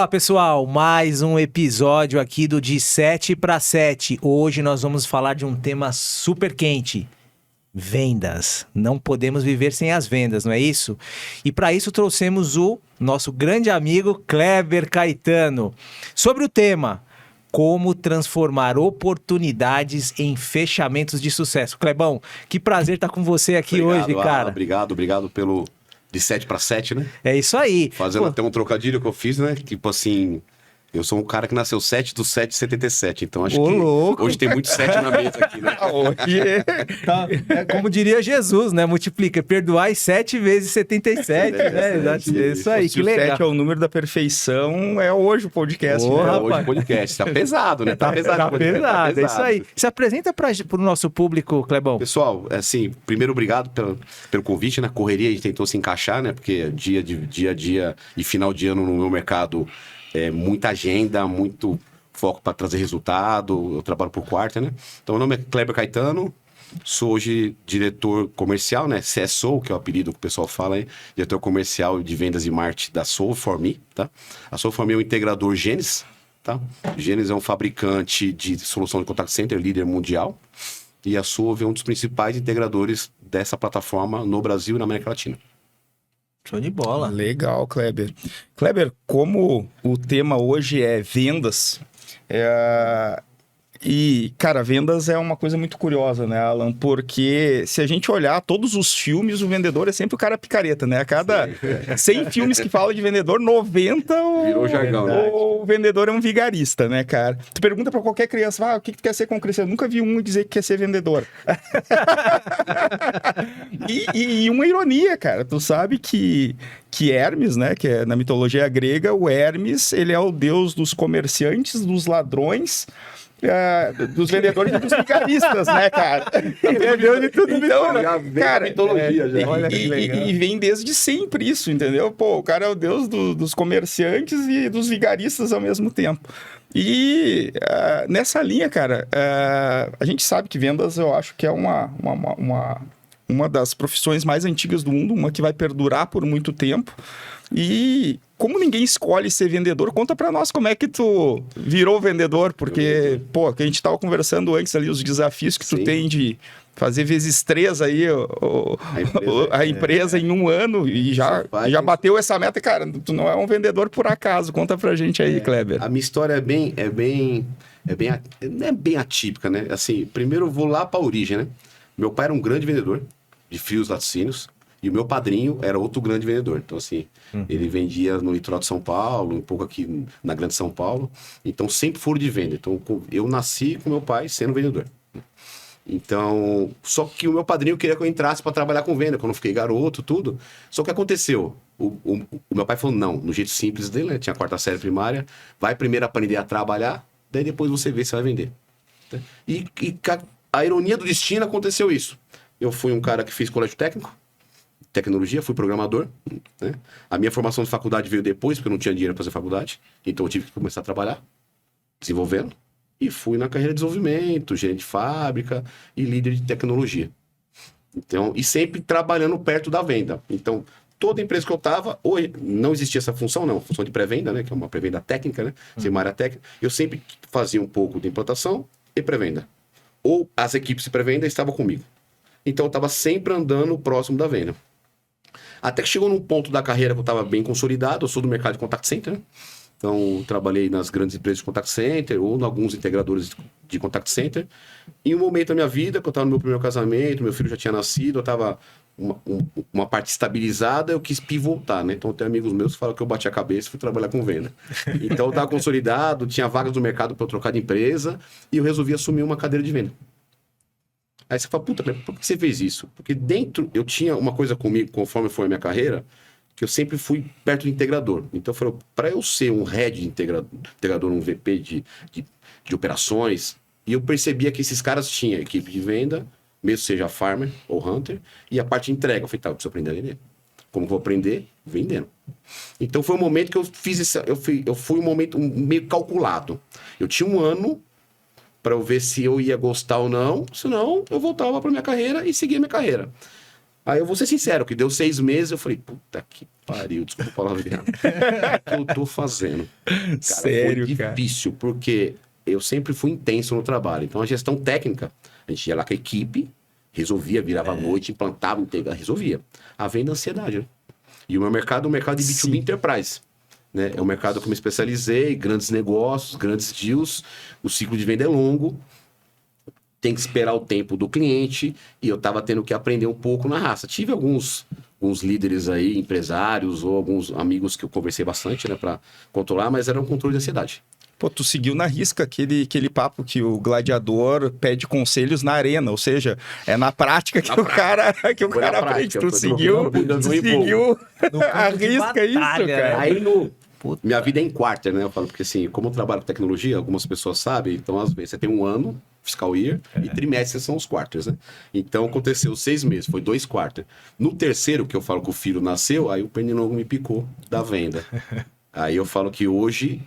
Olá pessoal, mais um episódio aqui do De 7 para 7. Hoje nós vamos falar de um tema super quente, vendas. Não podemos viver sem as vendas, não é isso? E para isso trouxemos o nosso grande amigo Kleber Caetano. Sobre o tema, como transformar oportunidades em fechamentos de sucesso. Clebão, que prazer estar com você aqui hoje, cara. Obrigado pelo de 7 para 7, né? É isso aí. Fazendo até um trocadilho que eu fiz, né? Tipo assim, eu sou um cara que nasceu 7 do 7 de 77, então acho que louco. Hoje tem muito 7 na mesa aqui, né? Tá, como diria Jesus, né? Multiplica, perdoai 7 vezes 77, né? Isso aí, Se que o legal. 7 é o número da perfeição, é hoje o podcast. Ô, né? rapaz. Hoje o podcast. Tá pesado, né? Tá pesado. Tá pesado, é isso aí. Se apresenta para o nosso público, Clebão. Pessoal, assim, primeiro obrigado pelo convite, né? Correria, a gente tentou se encaixar, né? Porque dia a dia e final de ano no meu mercado muita agenda, muito foco para trazer resultado. Eu trabalho por quarta, né? Então, meu nome é Kleber Caetano, sou hoje diretor comercial, né? CSO, que é o apelido que o pessoal fala aí, diretor comercial de vendas e marketing da Soul4Me, tá? A Soul4Me é um integrador Gênesis, tá? Gênesis é um fabricante de solução de contact center, líder mundial, e a Soul é um dos principais integradores dessa plataforma no Brasil e na América Latina. Show de bola. Legal, Kleber. Kleber, como o tema hoje é vendas, e, cara, vendas é uma coisa muito curiosa, né, Alan? Porque se a gente olhar todos os filmes, o vendedor é sempre o cara picareta, né? A cada 100 filmes que falam de vendedor, 90 Virou jargão, né? o vendedor é um vigarista, né, cara? Tu pergunta pra qualquer criança, o que tu quer ser quando crescer? Eu nunca vi um dizer que quer ser vendedor. e uma ironia, cara. Tu sabe que Hermes, né, que é na mitologia grega, o Hermes, ele é o deus dos comerciantes, dos ladrões, dos vendedores e dos vigaristas, né, cara? Entendeu de tudo. Então, cara, mitologia já. Olha que legal. e vem desde sempre isso, entendeu? Pô, o cara é o deus dos comerciantes e dos vigaristas ao mesmo tempo. E nessa linha, cara, a gente sabe que vendas, eu acho que é uma das profissões mais antigas do mundo, uma que vai perdurar por muito tempo. E como ninguém escolhe ser vendedor, conta pra nós como é que tu virou vendedor, porque, pô, que a gente tava conversando antes ali, os desafios que tu tem de fazer vezes 3 aí a empresa em um ano e já bateu essa meta. Cara, tu não é um vendedor por acaso. Conta pra gente aí, Kleber. A minha história não é bem atípica, né? Assim, primeiro eu vou lá pra origem, né? Meu pai era um grande vendedor de fios laticínios e o meu padrinho era outro grande vendedor. Então, assim, ele vendia no litoral de São Paulo, um pouco aqui na Grande São Paulo. Então, sempre foram de venda. Então, eu nasci com meu pai sendo vendedor. Então, só que o meu padrinho queria que eu entrasse para trabalhar com venda, quando eu fiquei garoto, tudo. Só que aconteceu? O meu pai falou não, no jeito simples dele, né? Tinha a 4ª série primária, vai primeiro aprender a trabalhar, daí depois você vê se vai vender. E a ironia do destino aconteceu isso. Eu fui um cara que fiz colégio técnico, tecnologia, fui programador, né? A minha formação de faculdade veio depois, porque eu não tinha dinheiro para fazer faculdade, então eu tive que começar a trabalhar, desenvolvendo. E fui na carreira de desenvolvimento, gerente de fábrica e líder de tecnologia. Então, e sempre trabalhando perto da venda. Então, toda empresa que eu estava, não existia essa função, não. Função de pré-venda, né? Que é uma pré-venda técnica, né? Ser uma área técnica. Eu sempre fazia um pouco de implantação e pré-venda. Ou as equipes de pré-venda estavam comigo. Então, eu estava sempre andando próximo da venda. Até que chegou num ponto da carreira que eu estava bem consolidado. Eu sou do mercado de contact center, né? Então, trabalhei nas grandes empresas de contact center ou em alguns integradores de contact center. Em um momento da minha vida, que eu estava no meu primeiro casamento, meu filho já tinha nascido, eu estava uma parte estabilizada, eu quis pivotar, né? Então, tem amigos meus que falam que eu bati a cabeça e fui trabalhar com venda. Então, eu estava consolidado, tinha vagas no mercado para eu trocar de empresa e eu resolvi assumir uma cadeira de venda. Aí você fala, puta, por que você fez isso? Porque dentro, eu tinha uma coisa comigo, conforme foi a minha carreira, que eu sempre fui perto do integrador. Então, eu falei, para eu ser um head de integrador, um VP de operações, e eu percebia que esses caras tinham equipe de venda, mesmo seja farmer ou hunter, e a parte de entrega. Eu falei, eu preciso aprender a vender. Como que eu vou aprender? Vendendo. Então, foi um momento que eu fiz isso, eu fui um momento meio calculado. Eu tinha um ano para eu ver se eu ia gostar ou não, senão eu voltava para minha carreira e seguia minha carreira. Aí eu vou ser sincero, que deu 6 meses, eu falei, puta que pariu, desculpa a palavra, o que eu tô fazendo? Cara, Sério, foi cara? difícil, porque eu sempre fui intenso no trabalho. Então a gestão técnica, a gente ia lá com a equipe, resolvia, virava à noite, implantava, resolvia. A venda, ansiedade, né? E o meu mercado é um mercado de B2B Sim. Enterprise. Né? É um mercado que eu me especializei, grandes negócios, grandes deals, o ciclo de venda é longo, tem que esperar o tempo do cliente, e eu estava tendo que aprender um pouco na raça. Tive alguns líderes aí, empresários, ou alguns amigos que eu conversei bastante, né, para controlar, mas era um controle de ansiedade. Pô, tu seguiu na risca aquele papo que o gladiador pede conselhos na arena, ou seja, é na prática que o cara Foi na aprende. prática, Tu foi seguiu no campo No a campo de risca isso, batalha, cara. né? Aí Puta. minha vida é em quarter, né? Eu falo, porque assim, como eu trabalho com tecnologia, algumas pessoas sabem, então às vezes você tem um ano, fiscal year, e trimestres são os quarters, né? Então aconteceu 6 meses, foi 2 quarters. No terceiro, que eu falo que o filho nasceu, aí o pernilongo me picou da venda. Aí eu falo que hoje,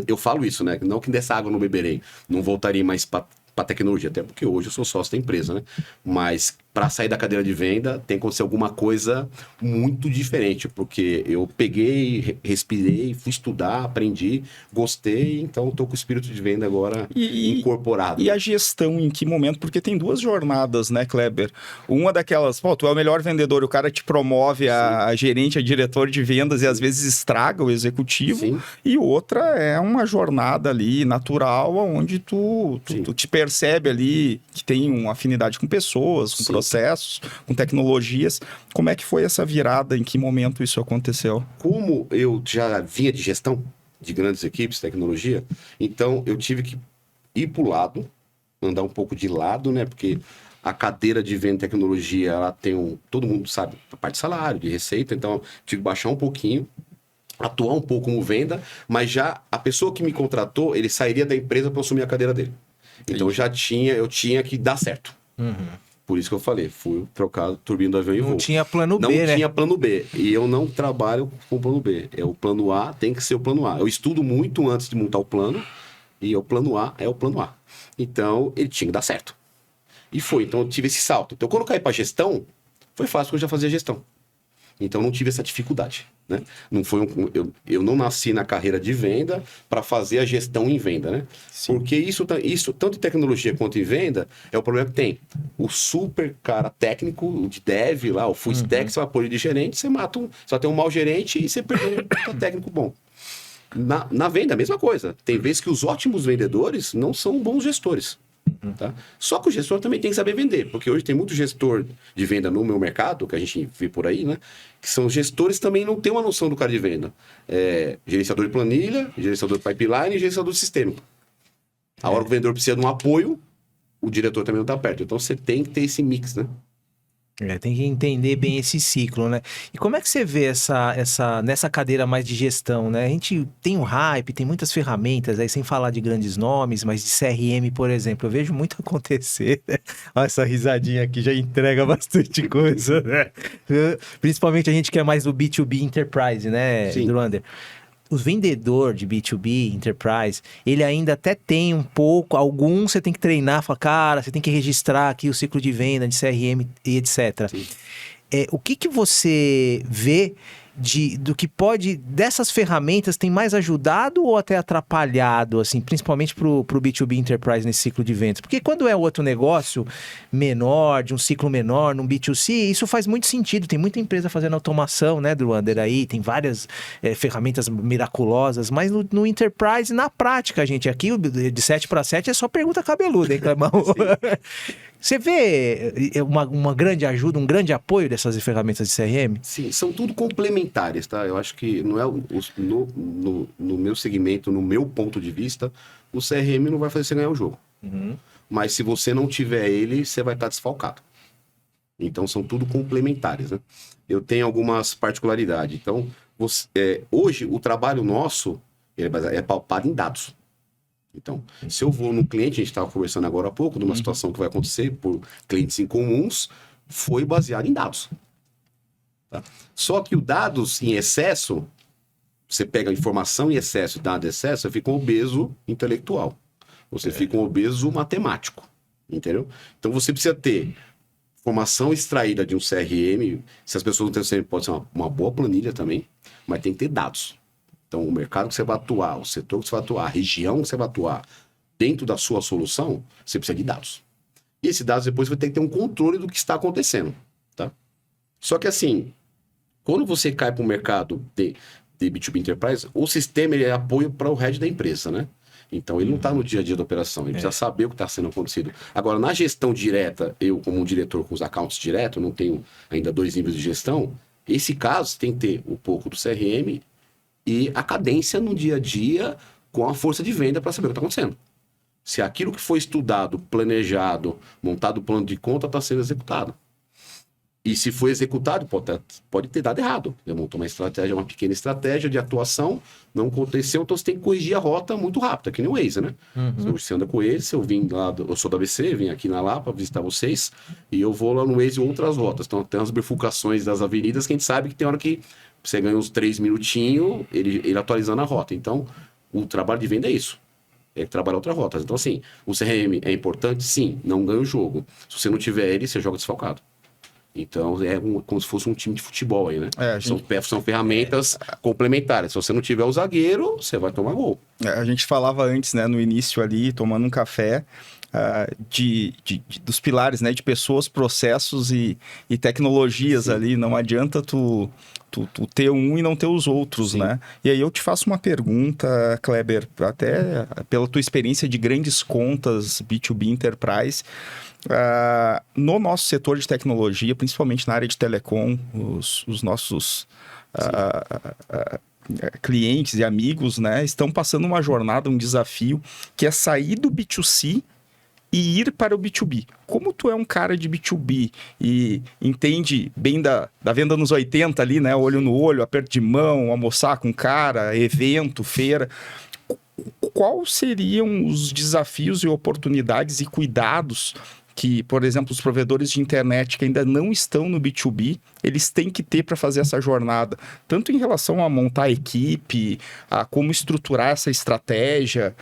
eu falo isso, né? Não que dessa água eu não beberei, não voltaria mais para tecnologia, até porque hoje eu sou sócio da empresa, né? Mas para sair da cadeira de venda tem que acontecer alguma coisa muito diferente, porque eu peguei, respirei, fui estudar, aprendi, gostei, então estou com o espírito de venda agora incorporado. E a gestão em que momento? Porque tem 2 jornadas, né, Kleber? Uma daquelas, pô, tu é o melhor vendedor, o cara te promove a gerente, a diretor de vendas e às vezes estraga o executivo. Sim. E outra é uma jornada ali natural, onde tu te percebe ali que tem uma afinidade com pessoas, com processos, com tecnologias. Como é que foi essa virada? Em que momento isso aconteceu? Como eu já vinha de gestão de grandes equipes, tecnologia, então eu tive que ir para o lado, andar um pouco de lado, né? Porque a cadeira de venda e tecnologia, ela tem todo mundo sabe, a parte de salário, de receita, então eu tive que baixar um pouquinho, atuar um pouco como venda, mas já a pessoa que me contratou, ele sairia da empresa para assumir a cadeira dele. Então eu tinha que dar certo. Por isso que eu falei, fui trocado turbina do avião e voo. Não tinha plano B, né? Não tinha plano B. E eu não trabalho com plano B. É o plano A, tem que ser o plano A. Eu estudo muito antes de montar o plano, e o plano A é o plano A. Então, ele tinha que dar certo. E foi. Então, eu tive esse salto. Então, quando eu caí para gestão, foi fácil, porque eu já fazia gestão. Então, não tive essa dificuldade. Né? Não foi eu não nasci na carreira de venda para fazer a gestão em venda, né? Sim. Porque isso, tanto em tecnologia quanto em venda, é o problema que tem. O super cara técnico, o de dev lá, o full stack, você vai pôr ele de gerente, você mata você vai ter um mau gerente e você perdeu um técnico bom. Na venda, a mesma coisa. Tem vezes que os ótimos vendedores não são bons gestores. Tá? Só que o gestor também tem que saber vender, porque hoje tem muito gestor de venda no meu mercado, que a gente vê por aí, né? Que são gestores que também não têm uma noção do cara de venda. Gerenciador de planilha, gerenciador de pipeline e gerenciador de sistema. A hora que o vendedor precisa de um apoio, o diretor também não está perto. Então você tem que ter esse mix, né? Tem que entender bem esse ciclo, né? E como é que você vê nessa cadeira mais de gestão, né? A gente tem um hype, tem muitas ferramentas, aí sem falar de grandes nomes, mas de CRM, por exemplo, eu vejo muito acontecer, né? Olha essa risadinha aqui, já entrega bastante coisa, né? Principalmente a gente que é mais do B2B Enterprise, né, Sim. Druander? O vendedor de B2B, Enterprise, ele ainda até tem um pouco, alguns você tem que treinar, falar, cara, você tem que registrar aqui o ciclo de venda, de CRM e etc. Sim. O que você vê do que pode, dessas ferramentas, tem mais ajudado ou até atrapalhado, assim, principalmente pro B2B Enterprise nesse ciclo de vendas? Porque quando é outro negócio menor, de um ciclo menor, num B2C, isso faz muito sentido. Tem muita empresa fazendo automação, né, Druander, aí, tem várias ferramentas miraculosas, mas no Enterprise, na prática, gente, aqui de 7 para 7 é só pergunta cabeluda, hein, Clemão? Você vê uma grande ajuda, um grande apoio dessas ferramentas de CRM? Sim, são tudo complementares, tá? Eu acho que não é no meu segmento, no meu ponto de vista, o CRM não vai fazer você ganhar o jogo. Mas se você não tiver ele, você vai estar desfalcado. Então, são tudo complementares, né? Eu tenho algumas particularidades. Então, hoje, o trabalho nosso é pautado em dados. Então, se eu vou no cliente, a gente estava conversando agora há pouco, de uma situação que vai acontecer por clientes incomuns, foi baseado em dados. Tá? Só que os dados em excesso, você pega informação em excesso e dado em excesso, você fica um obeso intelectual. Você fica um obeso matemático. Entendeu? Então, você precisa ter informação extraída de um CRM, se as pessoas não têm CRM, pode ser uma boa planilha também, mas tem que ter dados. Então, o mercado que você vai atuar, o setor que você vai atuar, a região que você vai atuar, dentro da sua solução, você precisa de dados. E esses dados depois você vai ter que ter um controle do que está acontecendo, tá? Só que assim, quando você cai para o mercado de B2B Enterprise, o sistema ele é apoio para o head da empresa, né? Então, ele não está no dia a dia da operação, ele precisa saber o que está sendo acontecido. Agora, na gestão direta, eu como um diretor com os accounts direto, não tenho ainda 2 níveis de gestão, esse caso tem que ter um pouco do CRM e a cadência no dia a dia com a força de venda para saber o que está acontecendo. Se aquilo que foi estudado, planejado, montado o plano de conta está sendo executado. E se foi executado, pode ter dado errado. Ele montou uma estratégia, uma pequena estratégia de atuação, não aconteceu, então você tem que corrigir a rota muito rápido, que nem o Waze, né? Você anda com ele, eu vim lá, eu sou da ABC, vim aqui na Lapa visitar vocês, e eu vou lá no Waze outras rotas. Então tem as bifurcações das avenidas que a gente sabe que tem hora que você ganha uns 3 minutinhos, ele atualizando a rota. Então, o trabalho de venda é isso. É trabalhar outras rotas. Então, assim, o CRM é importante? Sim, não ganha o jogo. Se você não tiver ele, você joga desfalcado. Então, é como se fosse um time de futebol aí, né? São ferramentas complementares. Se você não tiver o zagueiro, você vai tomar gol. A gente falava antes, né, no início ali, tomando um café, dos pilares, né, de pessoas, processos e tecnologias. Sim. Ali. Não adianta tu ter um e não ter os outros, sim, né? E aí eu te faço uma pergunta, Kleber, até pela tua experiência de grandes contas B2B Enterprise, no nosso setor de tecnologia, principalmente na área de telecom, os nossos clientes e amigos, né, estão passando uma jornada, um desafio, que é sair do B2C e ir para o B2B. Como tu é um cara de B2B e entende bem da venda nos 80 ali, né? Olho no olho, aperto de mão, almoçar com cara, evento, feira. Quais seriam os desafios e oportunidades e cuidados que, por exemplo, os provedores de internet que ainda não estão no B2B, eles têm que ter para fazer essa jornada? Tanto em relação a montar a equipe, a como estruturar essa estratégia.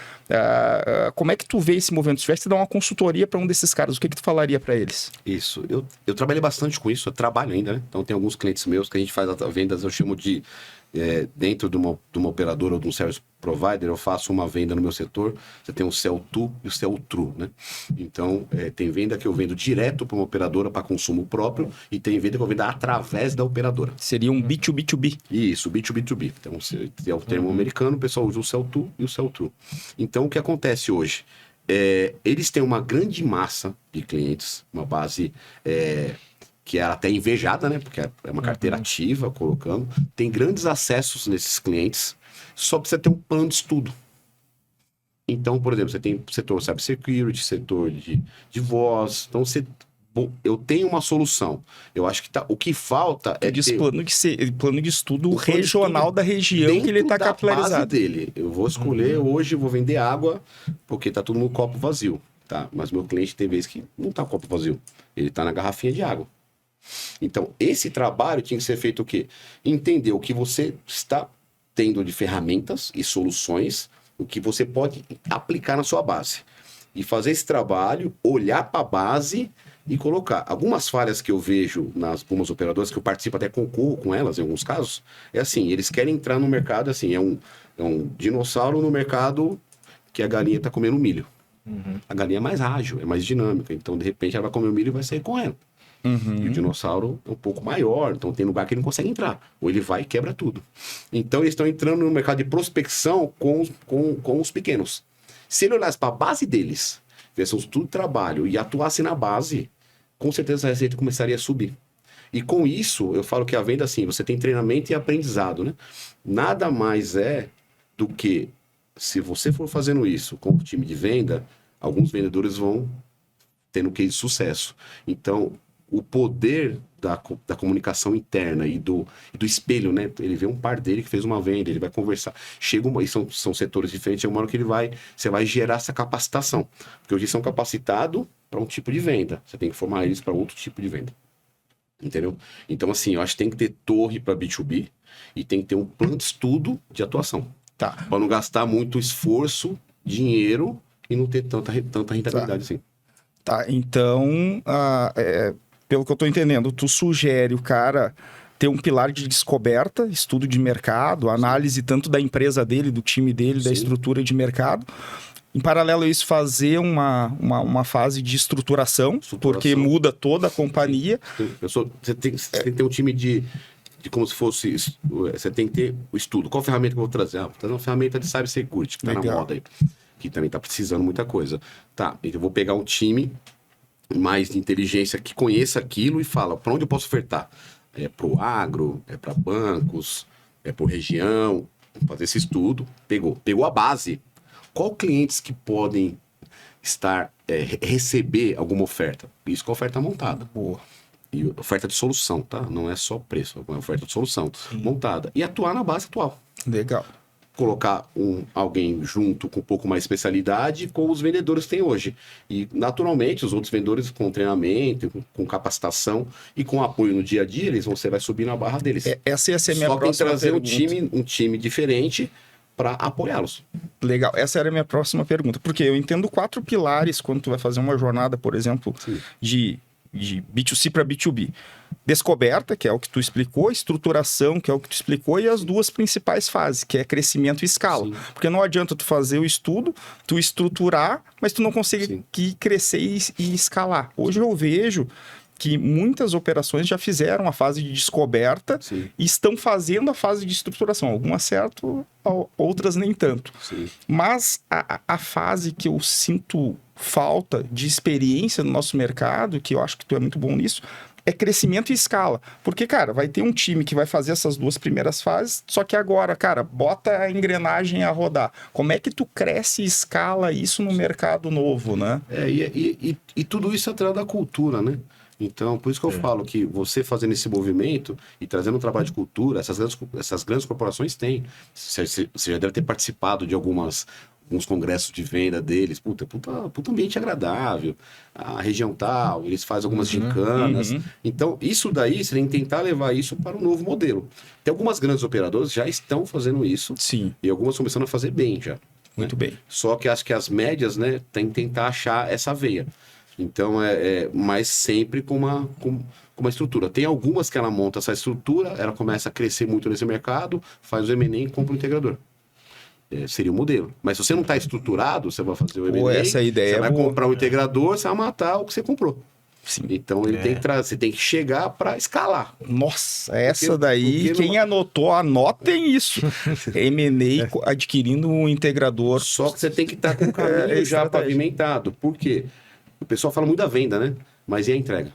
Como é que tu vê esse movimento? Se tivesse que dar uma consultoria para um desses caras, o que tu falaria para eles? Isso. Eu trabalhei bastante com isso, eu trabalho ainda, né? Então tem alguns clientes meus que a gente faz vendas, eu chamo de... dentro de uma operadora ou de um service provider, eu faço uma venda no meu setor, você tem o sell to e o sell through, né? Então, tem venda que eu vendo direto para uma operadora para consumo próprio e tem venda que eu vendo através da operadora. Seria um B2B2B. Isso, B2B2B. Então, é o termo americano, o pessoal usa o sell to e o sell through. Então, o que acontece hoje? Eles têm uma grande massa de clientes, uma base... que é até invejada, né? Porque é uma carteira ativa, colocando. Tem grandes acessos nesses clientes, só precisa ter um plano de estudo. Então, por exemplo, você tem setor cybersecurity, setor de voz. Então, eu tenho uma solução. Eu acho que o que falta é ter... plano de estudo regional da região que ele está capilarizado. Base dele. Eu vou escolher hoje, vou vender água, porque está tudo no copo vazio. Tá? Mas meu cliente tem vezes que não está com o copo vazio. Ele está na garrafinha de água. Então, esse trabalho tinha que ser feito o quê? Entender o que você está tendo de ferramentas e soluções, o que você pode aplicar na sua base. E fazer esse trabalho, olhar para a base e colocar. Algumas falhas que eu vejo nas algumas operadoras, que eu participo, até concorro com elas em alguns casos, é assim, eles querem entrar no mercado, assim, é um dinossauro no mercado que a galinha está comendo milho. A galinha é mais ágil, é mais dinâmica, então de repente ela vai comer o milho e vai sair correndo. E o dinossauro é um pouco maior, então tem lugar que ele não consegue entrar. Ou ele vai e quebra tudo. Então eles estão entrando no mercado de prospecção com os pequenos. Se ele olhasse para a base deles, fizesse um estudo de trabalho e atuasse na base, com certeza a receita começaria a subir. E com isso, eu falo que a venda, assim, você tem treinamento e aprendizado, né? Nada mais é do que, se você for fazendo isso com o time de venda, alguns vendedores vão tendo case de sucesso. Então, o poder da comunicação interna e do espelho, né? Ele vê um par dele que fez uma venda, ele vai conversar. E são setores diferentes, chega uma hora que você vai gerar essa capacitação. Porque hoje eles são capacitados para um tipo de venda. Você tem que formar eles para outro tipo de venda. Entendeu? Então, assim, eu acho que tem que ter torre para B2B e tem que ter um plano de estudo de atuação. Tá. Para não gastar muito esforço, dinheiro e não ter tanta rentabilidade assim. Tá, então... pelo que eu tô entendendo, tu sugere o cara ter um pilar de descoberta, estudo de mercado, análise tanto da empresa dele, do time dele, da estrutura de mercado. Em paralelo a isso, fazer uma fase de estruturação, porque muda toda a companhia. Você tem que ter um time de como se fosse... Você tem que ter o estudo. Qual ferramenta que eu vou trazer? Vou trazer uma ferramenta de cybersecurity, que tá na moda aí, que também tá precisando muita coisa. Tá, então eu vou pegar um time mais de inteligência que conheça aquilo e fala, para onde eu posso ofertar? É pro agro, é para bancos, é por região. Fazer esse estudo. Pegou a base. Qual clientes que podem receber alguma oferta? Isso com a oferta montada. Boa. E oferta de solução, tá? Não é só preço, é oferta de solução montada. E atuar na base atual. Legal. Colocar alguém junto com um pouco mais de especialidade com os vendedores que tem hoje. E, naturalmente, os outros vendedores com treinamento, com capacitação e com apoio no dia a dia, você vai subir na barra deles. Essa ia ser a minha próxima pergunta. Só que trazer um time diferente para apoiá-los. Legal, essa era a minha próxima pergunta. Porque eu entendo 4 pilares quando tu vai fazer uma jornada, por exemplo, de B2C para B2B. Descoberta, que é o que tu explicou, estruturação, que é o que tu explicou, e as 2 principais fases, que é crescimento e escala. Sim. Porque não adianta tu fazer o estudo, tu estruturar, mas tu não consegue crescer e escalar. Hoje eu vejo que muitas operações já fizeram a fase de descoberta e estão fazendo a fase de estruturação. Algumas certo, outras nem tanto. Sim. Mas a fase que eu sinto falta de experiência no nosso mercado, que eu acho que tu é muito bom nisso, é crescimento e escala. Porque, cara, vai ter um time que vai fazer essas 2 primeiras fases, só que agora, cara, bota a engrenagem a rodar. Como é que tu cresce e escala isso no mercado novo, né? E tudo isso é atrás da cultura, né? Então, por isso que eu falo que você fazendo esse movimento e trazendo um trabalho de cultura, essas grandes corporações têm. Você já deve ter participado de alguns congressos de venda deles. Puta ambiente agradável. A região tal, eles fazem algumas gincanas. Então, isso daí, você tem que tentar levar isso para um novo modelo. Tem algumas grandes operadoras que já estão fazendo isso. Sim. E algumas começando a fazer bem já. Muito bem. Só que acho que as médias, né, tem que tentar achar essa veia. Então, mas sempre com uma estrutura. Tem algumas que ela monta essa estrutura, ela começa a crescer muito nesse mercado, faz o M&A e compra o integrador. Seria o modelo. Mas se você não está estruturado, você vai fazer o M&A, essa ideia você vai comprar um integrador, você vai matar o que você comprou. Sim. Então, você tem que chegar para escalar. Nossa, quem anotou, anotem isso. M&A adquirindo um integrador. Só que você tem que estar com o caminho já pavimentado. Por quê? O pessoal fala muito da venda, né? Mas e a entrega?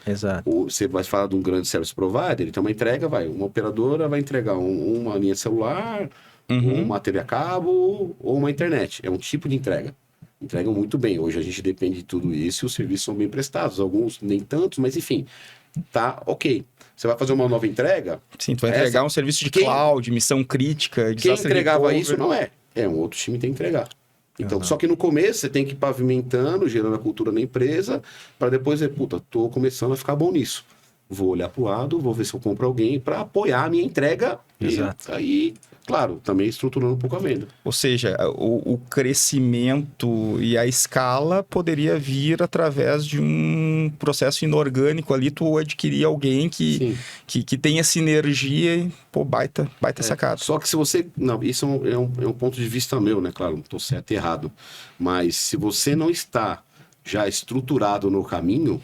Exato. Você vai falar de um grande service provider, ele tem uma entrega, uma operadora vai entregar uma linha celular, uma TV a cabo ou uma internet. É um tipo de entrega. Entregam muito bem. Hoje a gente depende de tudo isso e os serviços são bem prestados. Alguns nem tantos, mas enfim, tá ok. Você vai fazer uma nova entrega... Sim, tu vai entregar um serviço de cloud, missão crítica... Quem entregava isso não é. Um outro time tem que entregar. Então, só que no começo você tem que ir pavimentando, gerando a cultura na empresa, para depois dizer, tô começando a ficar bom nisso. Vou olhar pro lado, vou ver se eu compro alguém para apoiar a minha entrega. Exato. E aí, claro, também estruturando um pouco a venda. Ou seja, o crescimento e a escala poderia vir através de um processo inorgânico ali, tu adquirir alguém que tenha sinergia e, baita sacada. Só que se você... Não, isso é um ponto de vista meu, né? Claro, não estou certo e errado. Mas se você não está já estruturado no caminho...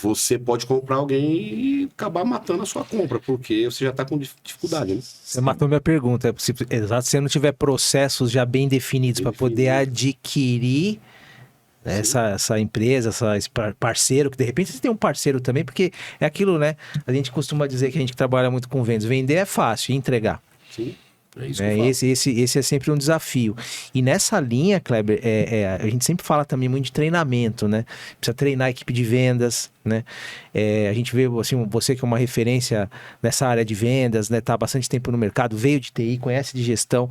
Você pode comprar alguém e acabar matando a sua compra, porque você já está com dificuldade, né? Você matou minha pergunta. Exato, se você não tiver processos já bem definidos para poder adquirir essa empresa, esse parceiro, que de repente você tem um parceiro também, porque é aquilo, né? A gente costuma dizer que a gente trabalha muito com vendas. Vender é fácil, e entregar. Sim. É isso que eu falo. Esse é sempre um desafio. E nessa linha, Kleber, a gente sempre fala também muito de treinamento, né? Precisa treinar a equipe de vendas, né? A gente vê, assim, você que é uma referência nessa área de vendas, né? Tá há bastante tempo no mercado, veio de TI, conhece de gestão.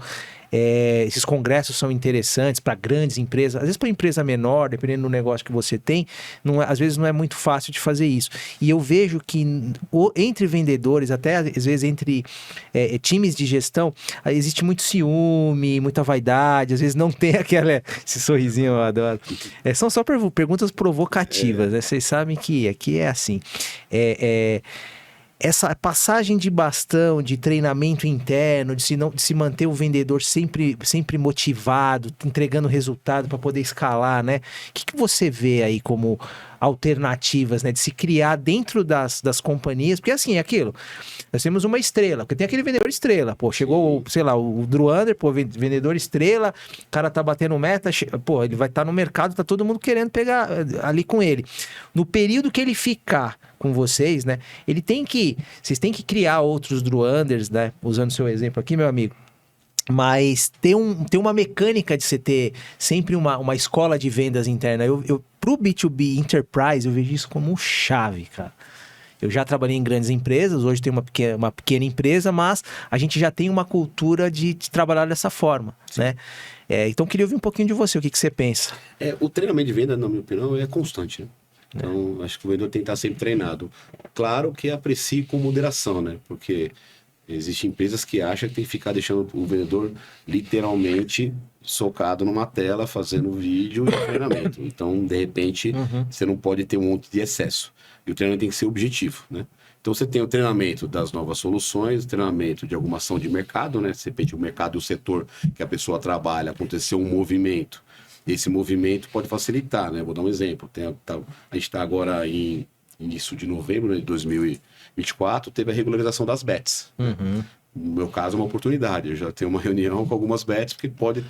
Esses congressos são interessantes para grandes empresas, às vezes para empresa menor, dependendo do negócio que você tem, às vezes não é muito fácil de fazer isso. E eu vejo que entre vendedores, até às vezes entre times de gestão, aí existe muito ciúme, muita vaidade, às vezes não tem esse sorrisinho, eu adoro. São só perguntas provocativas, né? Vocês sabem que aqui é assim. Essa passagem de bastão, de treinamento interno, de se manter o vendedor sempre motivado, entregando resultado para poder escalar, né? O que você vê aí como alternativas, né? De se criar dentro das companhias? Porque assim, é aquilo. Nós temos uma estrela, porque tem aquele vendedor estrela. Pô, chegou, sei lá, o Druander, pô, vendedor estrela, o cara tá batendo meta, pô, ele vai estar no mercado, tá todo mundo querendo pegar ali com ele. No período que ele ficar com vocês, né? Vocês têm que criar outros Druanders, né? Usando seu exemplo aqui, meu amigo. Mas tem uma mecânica de você ter sempre uma escola de vendas interna. Pro B2B Enterprise, eu vejo isso como chave, cara. Eu já trabalhei em grandes empresas, hoje tenho uma pequena empresa, mas a gente já tem uma cultura de trabalhar dessa forma, né? Então, queria ouvir um pouquinho de você, o que você pensa? O treinamento de venda, na minha opinião, é constante, né? Então, acho que o vendedor tem que estar sempre treinado. Claro que aprecie com moderação, né? Porque existem empresas que acham que tem que ficar deixando o vendedor literalmente socado numa tela, fazendo vídeo e treinamento. Então, de repente, você não pode ter um monte de excesso. E o treinamento tem que ser objetivo, né? Então, você tem o treinamento das novas soluções, o treinamento de alguma ação de mercado, né? De repente, o mercado e o setor que a pessoa trabalha, aconteceu um movimento. Esse movimento pode facilitar, né? Vou dar um exemplo. A gente está agora em início de novembro, né, de 2024, teve a regularização das bets. No meu caso, é uma oportunidade. Eu já tenho uma reunião com algumas bets, porque porque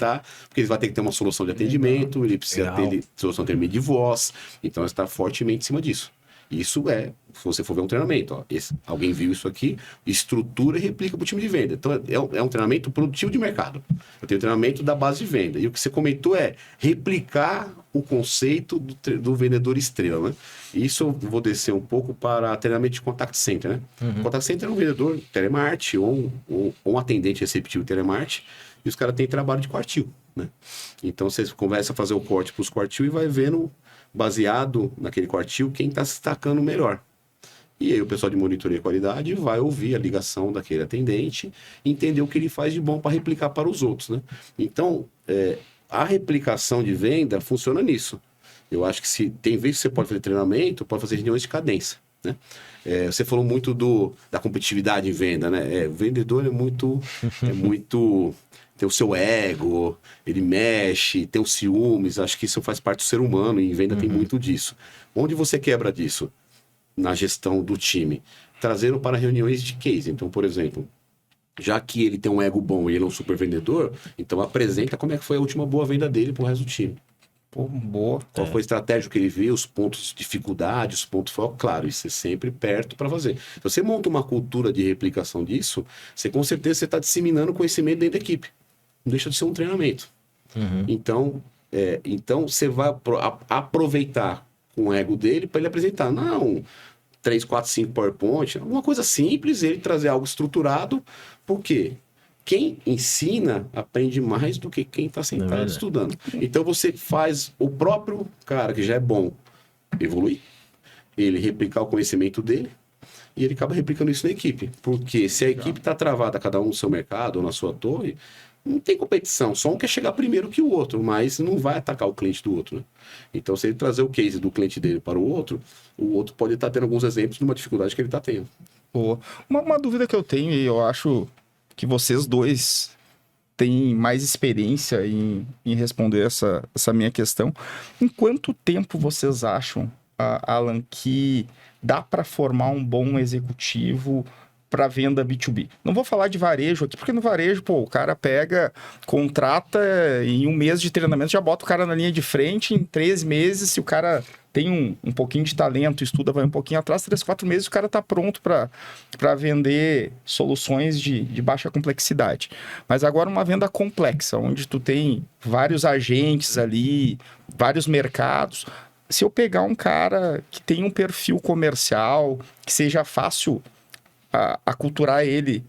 ele vai ter que ter uma solução de atendimento, ele precisa ter solução de atendimento de voz, então está fortemente em cima disso. Isso se você for ver um treinamento, alguém viu isso aqui, estrutura e replica para o time de venda. Então, é um treinamento produtivo de mercado. Eu tenho treinamento da base de venda. E o que você comentou é replicar o conceito do vendedor estrela, né? Isso eu vou descer um pouco para treinamento de contact center, né? Contact center é um vendedor telemarketing ou um atendente receptivo telemarketing, e os caras têm trabalho de quartil, né? Então, você começa a fazer o corte para os quartil e vai vendo, baseado naquele quartil, quem está se destacando melhor. E aí o pessoal de monitoria e qualidade vai ouvir a ligação daquele atendente, entender o que ele faz de bom para replicar para os outros, né? Então, a replicação de venda funciona nisso. Eu acho que se tem vezes que você pode fazer treinamento, pode fazer reuniões de cadência, né? Você falou muito da competitividade em venda, né? O vendedor é muito tem o seu ego, ele mexe, tem os ciúmes, acho que isso faz parte do ser humano, e em venda tem muito disso. Onde você quebra disso? Na gestão do time. Trazendo para reuniões de case. Então, por exemplo, já que ele tem um ego bom e ele é um super vendedor, então apresenta como é que foi a última boa venda dele para o resto do time. Pô, boa. Qual foi a estratégia que ele viu, os pontos de dificuldade, os pontos foco, claro, isso é sempre perto para fazer. Se você monta uma cultura de replicação disso, você com certeza está disseminando conhecimento dentro da equipe. Não deixa de ser um treinamento. Então você vai aproveitar com o ego dele para ele apresentar. Não 3, 4, 5 PowerPoint, alguma coisa simples, ele trazer algo estruturado, porque quem ensina aprende mais do que quem está sentado estudando. Então você faz o próprio cara que já é bom evoluir, ele replicar o conhecimento dele, e ele acaba replicando isso na equipe. Porque se a equipe está travada, cada um no seu mercado ou na sua torre, não tem competição. Só um quer chegar primeiro que o outro, mas não vai atacar o cliente do outro, né? Então, se ele trazer o case do cliente dele para o outro pode estar tendo alguns exemplos de uma dificuldade que ele está tendo. Pô, uma dúvida que eu tenho, e eu acho que vocês dois têm mais experiência em responder essa minha questão. Em quanto tempo vocês acham, Alan, que dá para formar um bom executivo para venda B2B? Não vou falar de varejo aqui, porque no varejo, o cara contrata em 1 mês de treinamento, já bota o cara na linha de frente, em 3 meses, se o cara tem um pouquinho de talento, estuda, vai um pouquinho atrás, 3, 4 meses o cara está pronto para vender soluções de baixa complexidade. Mas agora uma venda complexa, onde tu tem vários agentes ali, vários mercados. Se eu pegar um cara que tem um perfil comercial, que seja fácil aculturar ele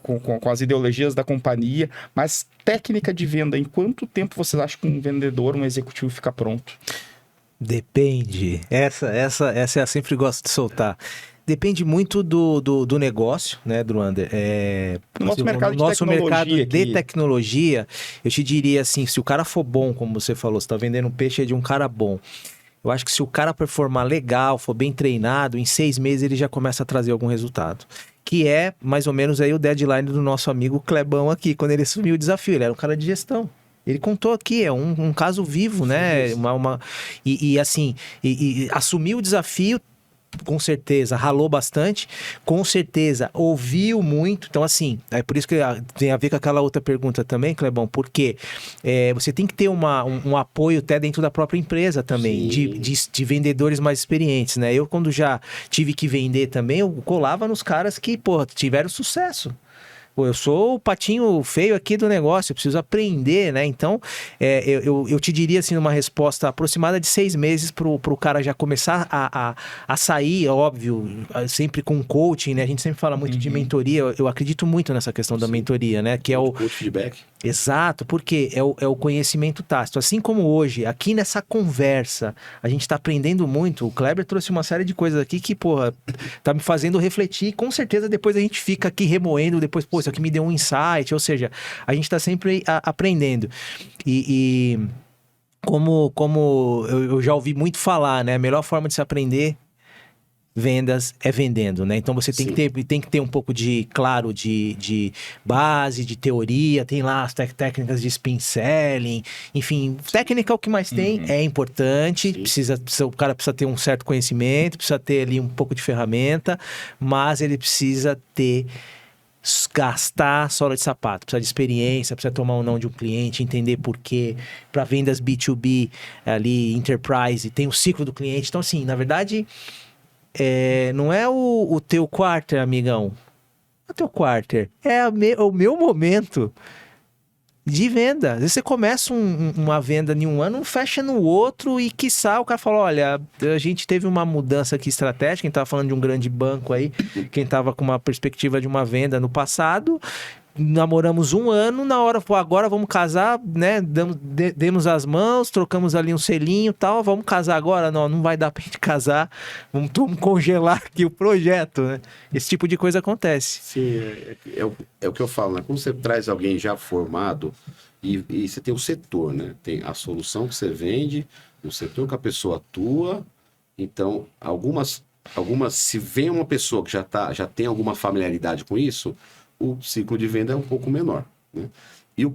com as ideologias da companhia, mas técnica de venda, em quanto tempo vocês acham que um vendedor, um executivo fica pronto? Depende. Essa eu sempre gosto de soltar. depende muito do negócio, né, Druander? No nosso mercado de nosso tecnologia mercado de aqui. tecnologia, eu te diria assim, se o cara for bom, como você falou, você tá vendendo um peixe de um cara bom. Eu acho que se o cara performar legal, for bem treinado, em 6 meses ele já começa a trazer algum resultado. Que é mais ou menos aí o deadline do nosso amigo Clebão aqui, quando ele assumiu o desafio. Ele era um cara de gestão. Ele contou aqui, é um caso vivo, né? Assim, assumiu o desafio, com certeza, ralou bastante, com certeza, ouviu muito. Então, assim, é por isso que tem a ver com aquela outra pergunta também, Clebão, porque você tem que ter um apoio até dentro da própria empresa também, de vendedores mais experientes, né? Eu, quando já tive que vender também, eu colava nos caras que, pô, tiveram sucesso. Pô, eu sou o patinho feio aqui do negócio, eu preciso aprender, né? Então, eu te diria, assim, uma resposta aproximada de 6 meses pro cara já começar a sair, óbvio, sempre com coaching, né? A gente sempre fala muito de mentoria, eu acredito muito nessa questão da mentoria, né? Que é o coach feedback. Exato, porque é o conhecimento tácito. Assim como hoje, aqui nessa conversa, a gente está aprendendo muito. O Kleber trouxe uma série de coisas aqui que, porra, tá me fazendo refletir. Com certeza depois a gente fica aqui remoendo, depois, pô, isso aqui me deu um insight. Ou seja, a gente está sempre aprendendo. Como eu já ouvi muito falar, né? A melhor forma de se aprender vendas é vendendo, né? Então você tem que ter um pouco de base, de teoria, tem lá as técnicas de spin selling, enfim, técnica é o que mais tem, é importante, o cara precisa ter um certo conhecimento, precisa ter ali um pouco de ferramenta, mas ele precisa gastar sola de sapato, precisa de experiência, precisa tomar um não de um cliente, entender por quê. Para vendas B2B, ali, enterprise, tem o ciclo do cliente. Então, assim, na verdade, não é o teu quarter, amigão. O teu quarter é o meu momento de venda. Às vezes você começa uma venda em um ano, fecha no outro e quiçá o cara fala, olha, a gente teve uma mudança aqui estratégica, quem estava falando de um grande banco aí, quem estava com uma perspectiva de uma venda no passado, namoramos 1 ano, na hora, pô, agora vamos casar, né, demos as mãos, trocamos ali um selinho e tal, vamos casar agora? Não vai dar pra gente casar, vamos congelar aqui o projeto, né? Esse tipo de coisa acontece. Sim, é o que eu falo, né? Quando você traz alguém já formado e você tem o setor, né? Tem a solução que você vende, o setor que a pessoa atua, então algumas se vem uma pessoa que já tem alguma familiaridade com isso, o ciclo de venda é um pouco menor, né? E o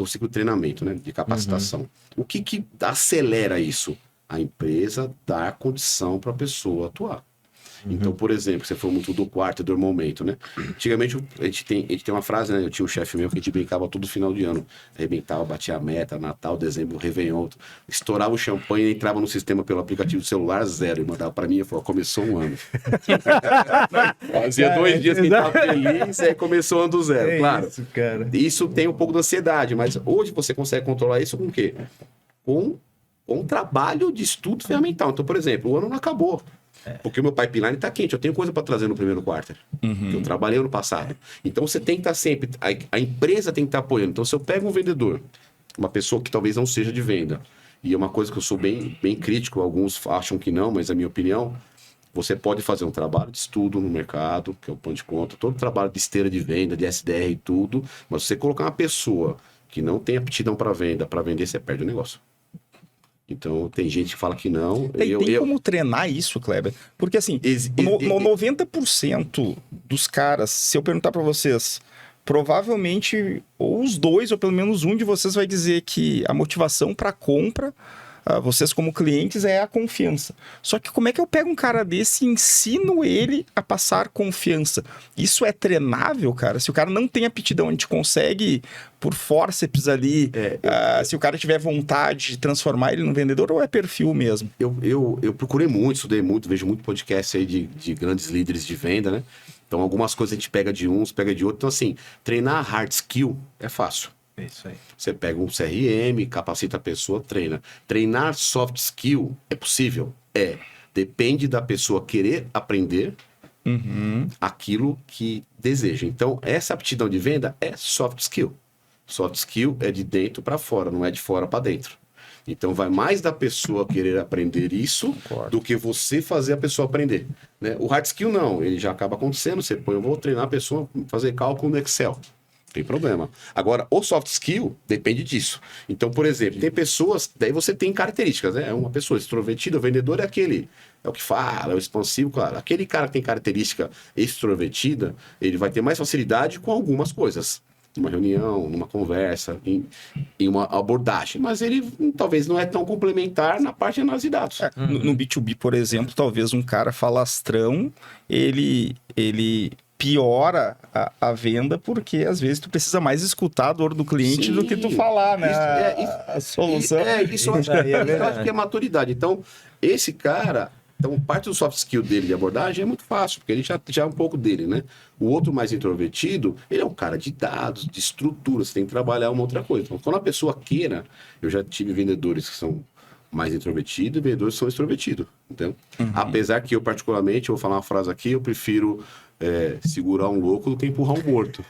ciclo de treinamento, né? De capacitação. O que acelera isso? A empresa dar condição para a pessoa atuar. Então, por exemplo, você falou muito do quarto, do momento, né? Antigamente, a gente tem uma frase, né? Eu tinha um chefe meu que a gente brincava todo final de ano. Arrebentava, batia a meta, Natal, dezembro, Réveillon. Estourava o champanhe, entrava no sistema pelo aplicativo do celular, 0. E mandava pra mim e falou, começou um ano. Fazia 2 dias que a gente tava feliz, aí começou o ano do 0, claro. Isso, cara. Isso tem um pouco de ansiedade, mas hoje você consegue controlar isso com o quê? Com um trabalho de estudo ferramental. Então, por exemplo, o ano não acabou. Porque o meu pipeline está quente, eu tenho coisa para trazer no primeiro quarter, que eu trabalhei ano passado. Então você tem que estar sempre, a empresa tem que estar apoiando. Então se eu pego um vendedor, uma pessoa que talvez não seja de venda, e é uma coisa que eu sou bem crítico, alguns acham que não, mas é a minha opinião, você pode fazer um trabalho de estudo no mercado, que é o ponto de conta, todo trabalho de esteira de venda, de SDR e tudo, mas se você colocar uma pessoa que não tem aptidão para venda, para vender, você perde o negócio. Então, tem gente que fala que não. Tem como treinar isso, Kleber? Porque, assim, 90% dos caras, se eu perguntar para vocês, provavelmente, ou os dois, ou pelo menos um de vocês vai dizer que a motivação para compra, vocês como clientes, é a confiança. Só que como é que eu pego um cara desse e ensino ele a passar confiança? Isso é treinável, cara? Se o cara não tem aptidão, a gente consegue, por fórceps ali, se o cara tiver vontade de transformar ele num vendedor, ou é perfil mesmo? Eu procurei muito, estudei muito, vejo muito podcast aí de grandes líderes de venda, né? Então, algumas coisas a gente pega de uns, pega de outros. Então, assim, treinar hard skill é fácil. É isso aí. Você pega um CRM, capacita a pessoa, treina. Treinar soft skill é possível? Depende da pessoa querer aprender aquilo que deseja. Então, essa aptidão de venda é soft skill. Soft skill é de dentro para fora, não é de fora para dentro. Então vai mais da pessoa querer aprender isso do que você fazer a pessoa aprender, né? O hard skill não, ele já acaba acontecendo, você põe, eu vou treinar a pessoa a fazer cálculo no Excel. Não tem problema. Agora, o soft skill depende disso. Então, por exemplo, tem pessoas, daí você tem características, né? Uma pessoa extrovertida, o vendedor é aquele, é o que fala, é o expansivo, claro. Aquele cara que tem característica extrovertida, ele vai ter mais facilidade com algumas coisas. Numa reunião, numa conversa, em uma abordagem. Mas ele talvez não é tão complementar na parte de análise de dados. No B2B, por exemplo, talvez um cara falastrão, ele piora a venda, porque às vezes tu precisa mais escutar a dor do cliente do que tu falar, né? A solução. Isso eu acho que é maturidade. Então, esse cara... Então, parte do soft skill dele de abordagem é muito fácil, porque ele já é um pouco dele, né? O outro mais introvertido, ele é um cara de dados, de estrutura, você tem que trabalhar uma outra coisa. Então, quando a pessoa queira, eu já tive vendedores que são mais introvertidos e vendedores que são extrovertidos, então, apesar que eu, particularmente, eu vou falar uma frase aqui, eu prefiro segurar um louco do que empurrar um morto.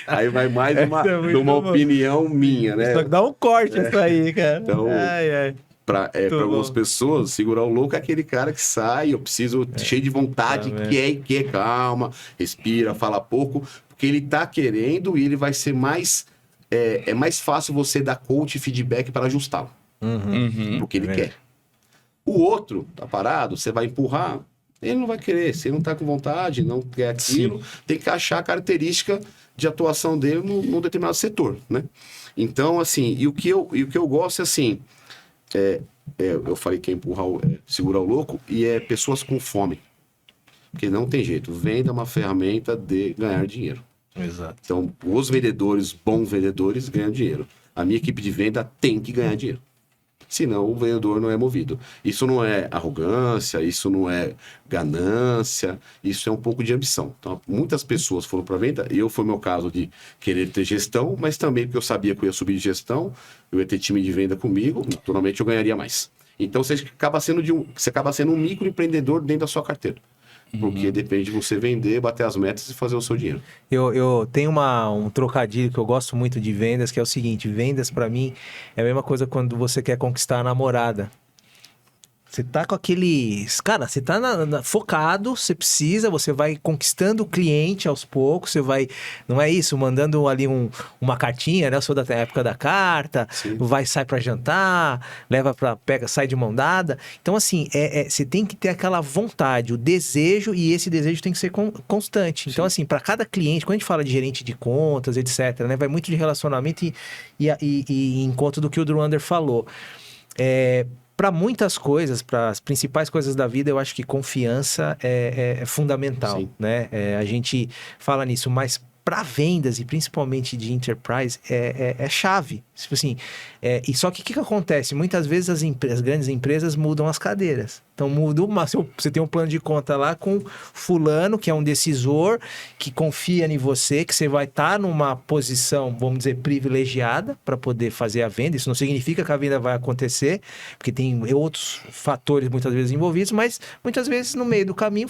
Aí vai mais uma opinião minha, né? Só que dá um corte isso aí, cara. Então, para algumas pessoas, segurar o louco é aquele cara que sai, eu preciso, cheio de vontade, quer calma, respira, fala pouco, porque ele tá querendo e ele vai ser mais... É mais fácil você dar coach e feedback para ajustá-lo. Porque ele quer. O outro tá parado, você vai empurrar, ele não vai querer. Se ele não tá com vontade, não quer aquilo, tem que achar a característica de atuação dele num determinado setor, né? Então, assim, e o que eu gosto é assim... eu falei que é segurar o louco, e é pessoas com fome. Porque não tem jeito. Venda é uma ferramenta de ganhar dinheiro. Exato. Então, os vendedores, bons vendedores, ganham dinheiro. A minha equipe de venda tem que ganhar dinheiro. Senão, o vendedor não é movido. Isso não é arrogância, isso não é ganância, isso é um pouco de ambição. Então, muitas pessoas foram para venda, foi o meu caso de querer ter gestão, mas também porque eu sabia que eu ia subir de gestão, eu ia ter time de venda comigo, naturalmente eu ganharia mais. Então, você acaba sendo um microempreendedor dentro da sua carteira. Porque depende de você vender, bater as metas e fazer o seu dinheiro. Eu tenho um trocadilho que eu gosto muito de vendas, que é o seguinte: vendas pra mim é a mesma coisa quando você quer conquistar a namorada. Você tá com aqueles... Cara, você tá focado, você vai conquistando o cliente aos poucos, você vai... Não é isso? Mandando ali uma cartinha, né? Eu sou da época da carta, sai pra jantar, sai de mão dada. Então, assim, você tem que ter aquela vontade, o desejo, e esse desejo tem que ser constante. Então, assim, para cada cliente, quando a gente fala de gerente de contas, etc., né? Vai muito de relacionamento e encontro do que o Druander falou. Para muitas coisas, para as principais coisas da vida, eu acho que confiança é fundamental, né? A gente fala nisso, mas para vendas e principalmente de enterprise é chave. Tipo assim, e só que o que acontece? Muitas vezes as grandes empresas mudam as cadeiras. Então você tem um plano de conta lá com fulano, que é um decisor, que confia em você, que você vai estar numa posição, vamos dizer, privilegiada para poder fazer a venda. Isso não significa que a venda vai acontecer, porque tem outros fatores muitas vezes envolvidos, mas muitas vezes no meio do caminho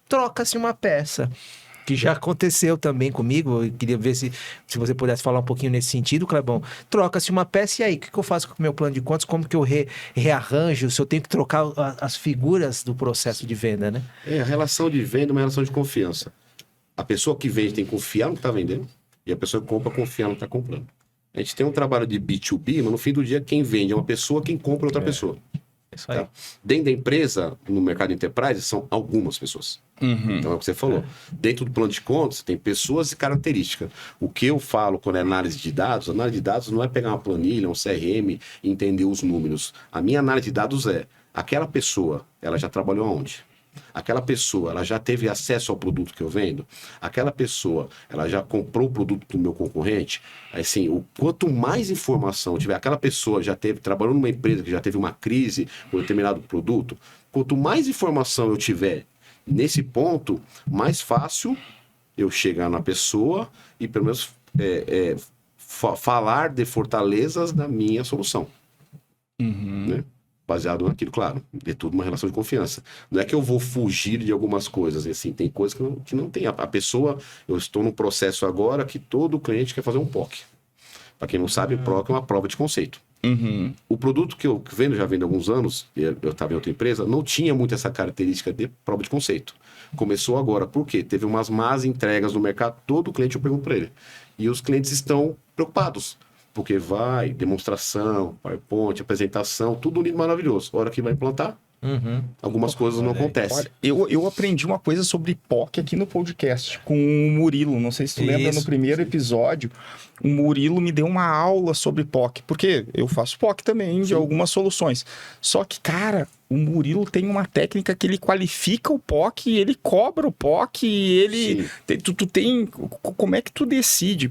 troca-se uma peça. Que já aconteceu também comigo. Eu queria ver se você pudesse falar um pouquinho nesse sentido, Clebão. Troca-se uma peça e aí, o que eu faço com o meu plano de contas? Como que eu rearranjo? Se eu tenho que trocar as figuras do processo de venda, né? A relação de venda é uma relação de confiança. A pessoa que vende tem que confiar no que está vendendo, e a pessoa que compra confiar no que está comprando. A gente tem um trabalho de B2B, mas no fim do dia quem vende é uma pessoa, quem compra é outra pessoa. Isso aí. Tá? Dentro da empresa, no mercado enterprise, são algumas pessoas. Então é o que você falou. Dentro do plano de contas, tem pessoas e características. O que eu falo quando é análise de dados não é pegar uma planilha, um CRM e entender os números. A minha análise de dados aquela pessoa, ela já trabalhou aonde? Aquela pessoa, ela já teve acesso ao produto que eu vendo? Aquela pessoa, ela já comprou o produto do meu concorrente? Assim, quanto mais informação tiver, aquela pessoa trabalhou numa empresa que já teve uma crise com determinado produto, quanto mais informação eu tiver nesse ponto, mais fácil eu chegar na pessoa e pelo menos falar de fortalezas da minha solução. Né? Baseado naquilo, claro, é tudo uma relação de confiança. Não é que eu vou fugir de algumas coisas, assim, tem coisas que não tem. A pessoa, eu estou num processo agora que todo cliente quer fazer um POC. Para quem não sabe, PROC é uma prova de conceito. Uhum. O produto que eu vendo, já vendo há alguns anos, eu estava em outra empresa, não tinha muito essa característica de prova de conceito. Começou agora, por quê? Teve umas más entregas no mercado, todo cliente eu pergunto para ele. E os clientes estão preocupados, porque vai, demonstração, PowerPoint, apresentação, tudo lindo, maravilhoso. A hora que vai implantar, algumas coisas não acontecem. Olha, eu aprendi uma coisa sobre POC aqui no podcast com o Murilo. Não sei se tu lembra, no primeiro episódio, o Murilo me deu uma aula sobre POC, porque eu faço POC também de algumas soluções. Só que, cara, o Murilo tem uma técnica que ele qualifica o POC e ele cobra o POC e ele... Tu tem... Como é que tu decide?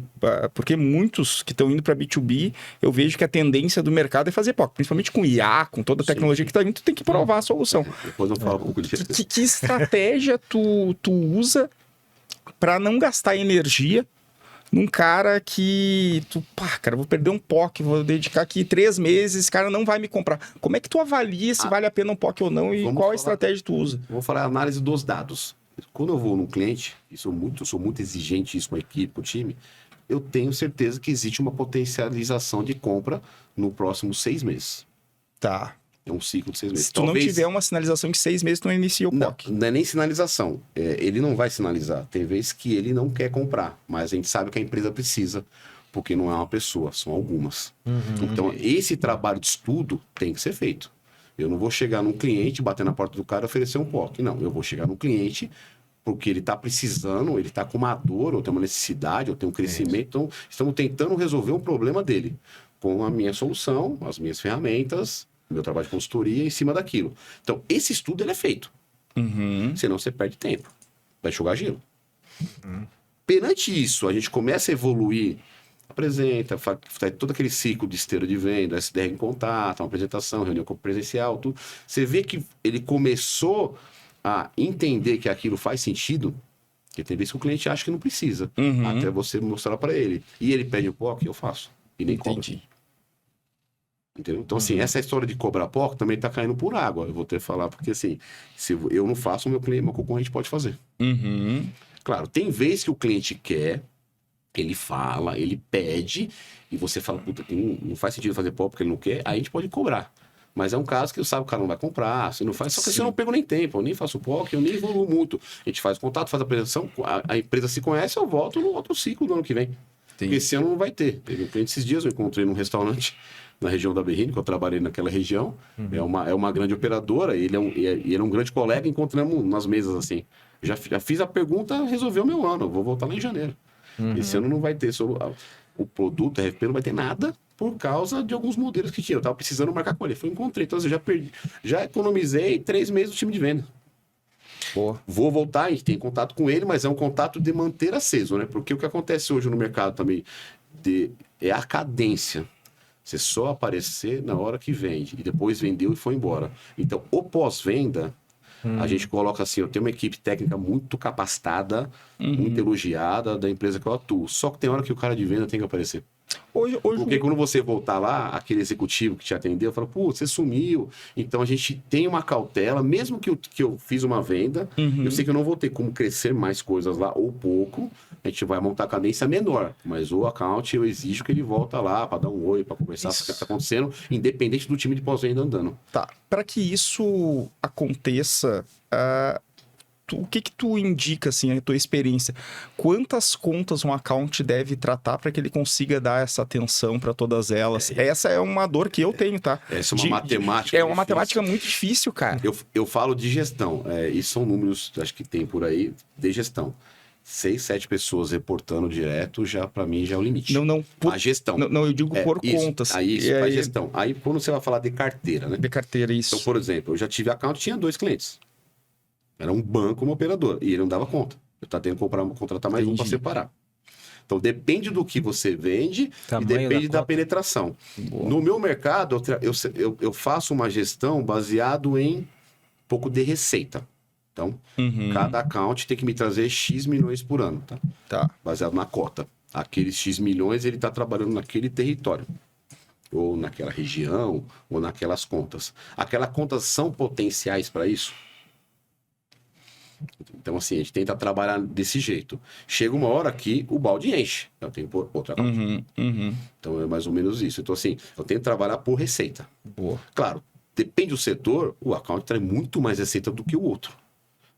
Porque muitos que estão indo para B2B, eu vejo que a tendência do mercado é fazer POC. Principalmente com IA, com toda a tecnologia que está vindo, tu tem que provar a solução. Depois eu falo um pouco disso. Que estratégia tu usa para não gastar energia num cara que cara, vou perder um POC, vou dedicar aqui 3 meses, esse cara não vai me comprar. Como é que tu avalia se vale a pena um POC ou não e qual a estratégia tu usa? Vou falar a análise dos dados. Quando eu vou num cliente, e sou muito exigente isso com a equipe, com o time, eu tenho certeza que existe uma potencialização de compra no próximo 6 meses. Tá. É um ciclo de 6 meses. Se tu não tiver uma sinalização de 6 meses, tu não inicia o POC. Não é nem sinalização. Ele não vai sinalizar. Tem vezes que ele não quer comprar, mas a gente sabe que a empresa precisa, porque não é uma pessoa, são algumas. Então, esse trabalho de estudo tem que ser feito. Eu não vou chegar num cliente, bater na porta do cara e oferecer um POC. Não, eu vou chegar num cliente porque ele está precisando, ele está com uma dor, ou tem uma necessidade, ou tem um crescimento. Então, estamos tentando resolver um problema dele com a minha solução, as minhas ferramentas, meu trabalho de consultoria em cima daquilo. Então, esse estudo ele é feito. Senão você perde tempo. Vai jogar gelo. Perante isso, a gente começa a evoluir, apresenta, faz todo aquele ciclo de esteira de venda, SDR em contato, uma apresentação, reunião presencial, tudo. Você vê que ele começou a entender que aquilo faz sentido, porque tem vezes que o cliente acha que não precisa, até você mostrar para ele. E ele pede o POC, eu faço. E nem cobra. Entendeu? Então, assim, essa história de cobrar POC também tá caindo por água. Eu vou ter que falar, porque assim, se eu não faço, o meu concorrente pode fazer. Claro, tem vezes que o cliente quer, ele fala, ele pede, e você fala, puta, não faz sentido fazer POC porque ele não quer, aí a gente pode cobrar. Mas é um caso que eu sabe que o cara não vai comprar, você não faz, só que eu não pego nem tempo, eu nem faço POC, eu nem evoluo muito. A gente faz contato, faz a apresentação, a empresa se conhece, eu volto no outro ciclo do ano que vem. Porque esse ano não vai ter. Teve um cliente esses dias, eu encontrei num restaurante na região da Berrini, que eu trabalhei naquela região. É uma grande operadora, ele é um grande colega, encontramos nas mesas assim. Já fiz a pergunta, resolveu meu ano, eu vou voltar lá em janeiro. Esse ano não vai ter o produto, a RFP não vai ter nada por causa de alguns modelos que tinha. Eu tava precisando marcar com ele, encontrei. Então, eu já economizei 3 meses do time de venda. Vou voltar, a gente tem contato com ele, mas é um contato de manter aceso, né? Porque o que acontece hoje no mercado também é a cadência. Você só aparecer na hora que vende e depois vendeu e foi embora. Então, o pós-venda, a gente coloca assim, eu tenho uma equipe técnica muito capacitada, muito elogiada da empresa que eu atuo. Só que tem hora que o cara de venda tem que aparecer. Porque quando você voltar lá, aquele executivo que te atendeu fala, pô, você sumiu. Então a gente tem uma cautela, mesmo que eu fiz uma venda, eu sei que eu não vou ter como crescer mais coisas lá, ou pouco, a gente vai montar a cadência menor. Mas o account eu exijo que ele volta lá para dar um oi, para conversar sobre o que está acontecendo, independente do time de pós-venda andando. Tá, para que isso aconteça, o que tu indica, assim, a tua experiência? Quantas contas um account deve tratar para que ele consiga dar essa atenção para todas elas? Essa é uma dor que eu tenho, tá? Essa é uma matemática. É uma matemática muito difícil, cara. Eu falo de gestão. Isso são números, acho que tem por aí, de gestão. 6, 7 pessoas reportando direto, já para mim já é o limite. A gestão. Não, eu digo por contas. Aí, a gestão. Aí, quando você vai falar de carteira, né? De carteira, isso. Então, por exemplo, eu já tive account, tinha 2 clientes. Era um banco, uma operadora. E ele não dava conta. Eu estava tendo que contratar mais um para separar. Então, depende do que você vende e depende da penetração. Boa. No meu mercado, eu faço uma gestão baseado em um pouco de receita. Então, cada account tem que me trazer X milhões por ano. Tá? Baseado na cota. Aqueles X milhões, ele está trabalhando naquele território. Ou naquela região, ou naquelas contas. Aquelas contas são potenciais para isso? Então, assim, a gente tenta trabalhar desse jeito. Chega uma hora que o balde enche. Eu tenho que pôr outra account. Então, é mais ou menos isso. Então, assim, eu tento trabalhar por receita. Boa. Claro, depende do setor, o account traz muito mais receita do que o outro.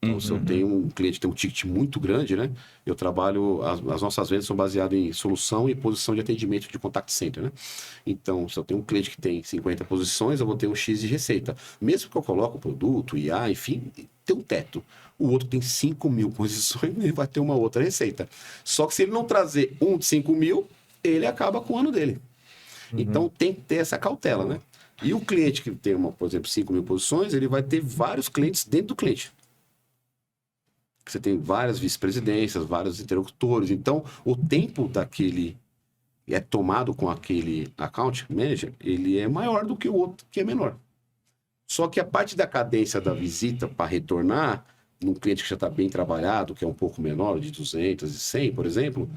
Então, se eu tenho um cliente que tem um ticket muito grande, né? Eu trabalho... As nossas vendas são baseadas em solução e posição de atendimento de contact center, né? Então, se eu tenho um cliente que tem 50 posições, eu vou ter um X de receita. Mesmo que eu coloque o produto, IA, enfim, tem um teto. O outro tem 5.000 posições, ele vai ter uma outra receita. Só que se ele não trazer um de 5.000, ele acaba com o ano dele. Então, tem que ter essa cautela, né? E o cliente que tem, por exemplo, 5.000 posições, ele vai ter vários clientes dentro do cliente. Você tem várias vice-presidências, vários interlocutores. Então, o tempo daquele é tomado com aquele account manager, ele é maior do que o outro, que é menor. Só que a parte da cadência da visita para retornar, num cliente que já está bem trabalhado, que é um pouco menor, de 200 e 100, por exemplo,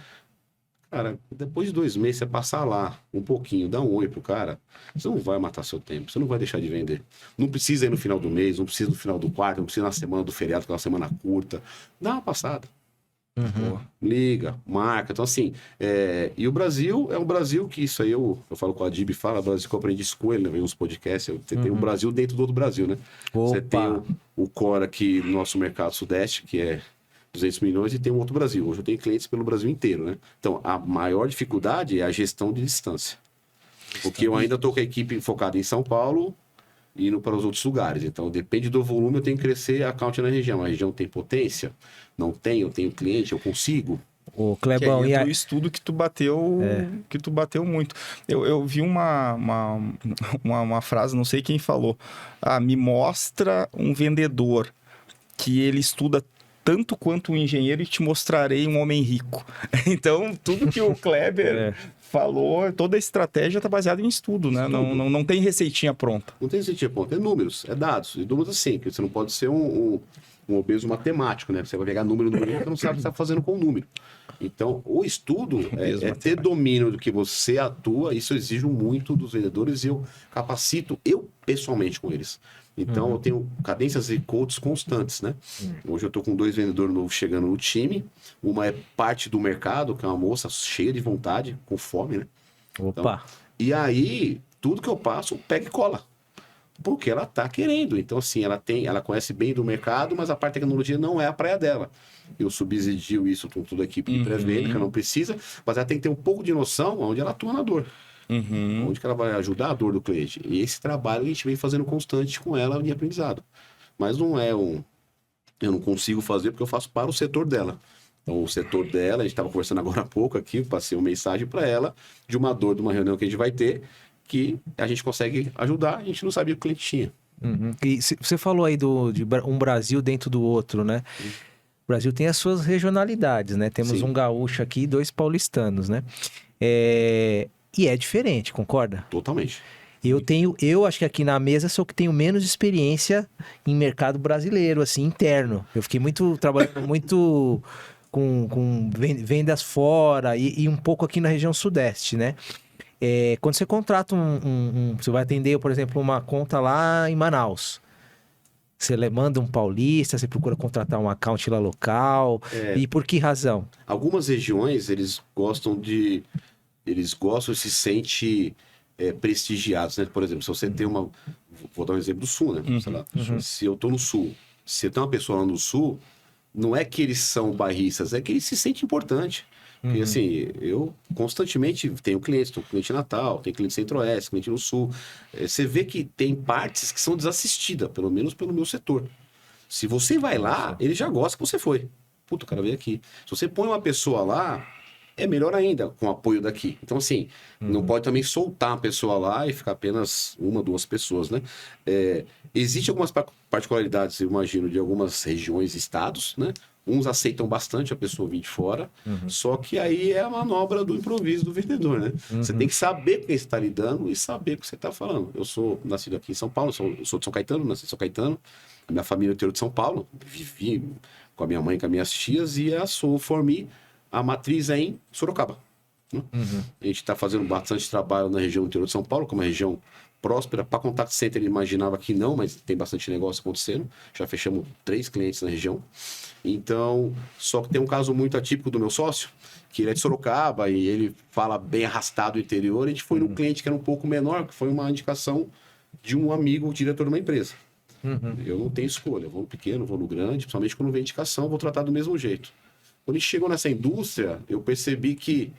cara, depois de 2 meses, você passar lá um pouquinho, dar um oi pro cara, você não vai matar seu tempo, você não vai deixar de vender. Não precisa ir no final do mês, não precisa no final do quarto, não precisa na semana do feriado, que é uma semana curta. Dá uma passada. Liga, marca. Então, assim, e o Brasil é um Brasil que isso aí eu falo com a Dib, fala, Brasil que eu aprendi escolha, né? Uns podcasts, você tem o Brasil dentro do outro Brasil, né? Você tem o core aqui no nosso mercado sudeste, que é 200 milhões, e tem um outro Brasil. Hoje eu tenho clientes pelo Brasil inteiro, né? Então, a maior dificuldade é a gestão de distância. Porque eu ainda estou com a equipe focada em São Paulo, indo para os outros lugares. Então, depende do volume, eu tenho que crescer a account na região. A região tem potência? Não tem, eu tenho cliente, eu consigo. Ô, Clebão, que aí o estudo que tu bateu, muito. Eu vi uma frase, não sei quem falou. Me mostra um vendedor que ele estuda tanto quanto um engenheiro e te mostrarei um homem rico. Então, tudo que o Kleber falou, toda a estratégia está baseada em estudo, né? Não tem receitinha pronta. Não tem receitinha pronta, é números, é dados. E números assim, que você não pode ser um obeso matemático, né? Você vai pegar número, você não sabe o que você está fazendo com o número. Então, o estudo é ter domínio do que você atua, isso eu exijo muito dos vendedores e eu capacito, eu pessoalmente com eles. Então, eu tenho cadências e coaches constantes, né? Hoje eu estou com 2 vendedores novos chegando no time. Uma é parte do mercado, que é uma moça cheia de vontade, com fome, né? Opa! Então, e aí, tudo que eu passo, pega e cola. Porque ela tá querendo. Então, assim, ela conhece bem do mercado, mas a parte de tecnologia não é a praia dela. Eu subsidio isso com toda a equipe de pré-venda, que ela não precisa, mas ela tem que ter um pouco de noção onde ela atua na dor. Onde que ela vai ajudar a dor do cliente. E esse trabalho a gente vem fazendo constante com ela de aprendizado. Mas não é eu não consigo fazer porque eu faço para o setor dela. Então, o setor dela, a gente estava conversando agora há pouco aqui, passei uma mensagem para ela de uma dor de uma reunião que a gente vai ter, que a gente consegue ajudar, a gente não sabia o que o cliente tinha. E você falou aí de um Brasil dentro do outro, né? O Brasil tem as suas regionalidades, né? Temos um gaúcho aqui e 2 paulistanos, né? E é diferente, concorda? Totalmente. Eu acho que aqui na mesa sou o que tenho menos experiência em mercado brasileiro, assim, interno. Eu fiquei trabalhando muito com vendas fora e um pouco aqui na região sudeste, né? Quando você contrata você vai atender, por exemplo, uma conta lá em Manaus. Você manda um paulista, você procura contratar um account lá local. E por que razão? Algumas regiões, eles gostam e se sentem prestigiados, né? Por exemplo, se você tem uma... Vou dar um exemplo do Sul, né? Sei lá, se eu tô no Sul, se tem uma pessoa lá no Sul, não é que eles são bairristas, é que eles se sentem importantes. Porque, assim, eu constantemente tenho clientes, tenho cliente em Natal, tenho cliente Centro-Oeste, cliente no Sul. Você vê que tem partes que são desassistidas, pelo menos pelo meu setor. Se você vai lá, ele já gosta que você foi. Puta, o cara veio aqui. Se você põe uma pessoa lá, é melhor ainda com o apoio daqui. Então, assim, não pode também soltar a pessoa lá e ficar apenas 1, 2 pessoas, né? Existem algumas particularidades, eu imagino, de algumas regiões e estados, né? Uns aceitam bastante a pessoa vir de fora, só que aí é a manobra do improviso do vendedor, né? Você tem que saber com quem você está lidando e saber o que você está falando. Eu sou nascido aqui em São Paulo, eu sou de São Caetano, nasci em São Caetano. A minha família é do interior de São Paulo, vivi com a minha mãe e com as minhas tias e a Soul For Me, a matriz é em Sorocaba. né? A gente está fazendo bastante trabalho na região interior de São Paulo, que é uma região próspera. Para contact center ele imaginava que não, mas tem bastante negócio acontecendo. Já fechamos 3 clientes na região. Então, só que tem um caso muito atípico do meu sócio, que ele é de Sorocaba e ele fala bem arrastado o interior. A gente foi num cliente que era um pouco menor, que foi uma indicação de um amigo, diretor de uma empresa. Eu não tenho escolha, eu vou no pequeno, vou no grande, principalmente quando vem indicação, eu vou tratar do mesmo jeito. Quando ele chegou nessa indústria, eu percebi que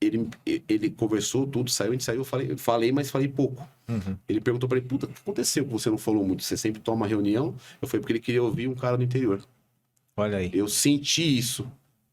ele conversou tudo, saiu, a gente saiu, eu falei, mas falei pouco. Ele perguntou para ele, puta, o que aconteceu que você não falou muito? Você sempre toma reunião? Eu falei, porque ele queria ouvir um cara do interior. Olha aí. Eu senti isso,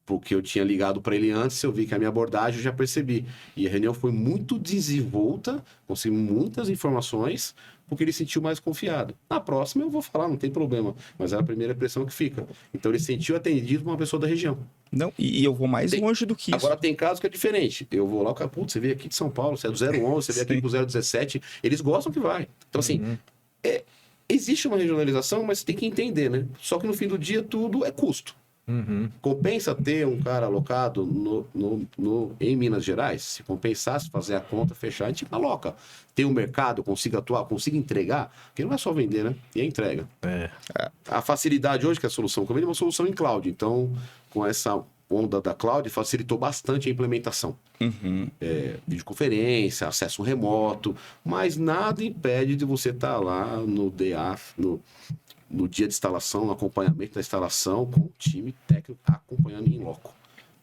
porque eu tinha ligado para ele antes, eu vi que a minha abordagem eu já percebi. E a reunião foi muito desenvolta, consegui muitas informações, porque ele sentiu mais confiado. Na próxima eu vou falar, não tem problema, mas é a primeira impressão que fica. Então ele sentiu atendido por uma pessoa da região. Não, e eu vou mais longe do que isso. Agora tem casos que é diferente. Eu vou lá, o cara, putz, você veio aqui de São Paulo, você é do 011, você veio aqui pro 017, eles gostam que vai. Então assim, existe uma regionalização, mas você tem que entender, né? Só que no fim do dia tudo é custo. Compensa ter um cara alocado em Minas Gerais? Se compensasse fazer a conta, fechar, a gente aloca. Tem um mercado, consiga atuar, consiga entregar, porque não é só vender, né? E a entrega. A facilidade hoje que a solução que eu vendo é uma solução em cloud. Então, com essa onda da cloud, facilitou bastante a implementação. Videoconferência, acesso remoto, mas nada impede de você estar lá no DA, no dia de instalação, no acompanhamento da instalação, com o time técnico acompanhando em loco.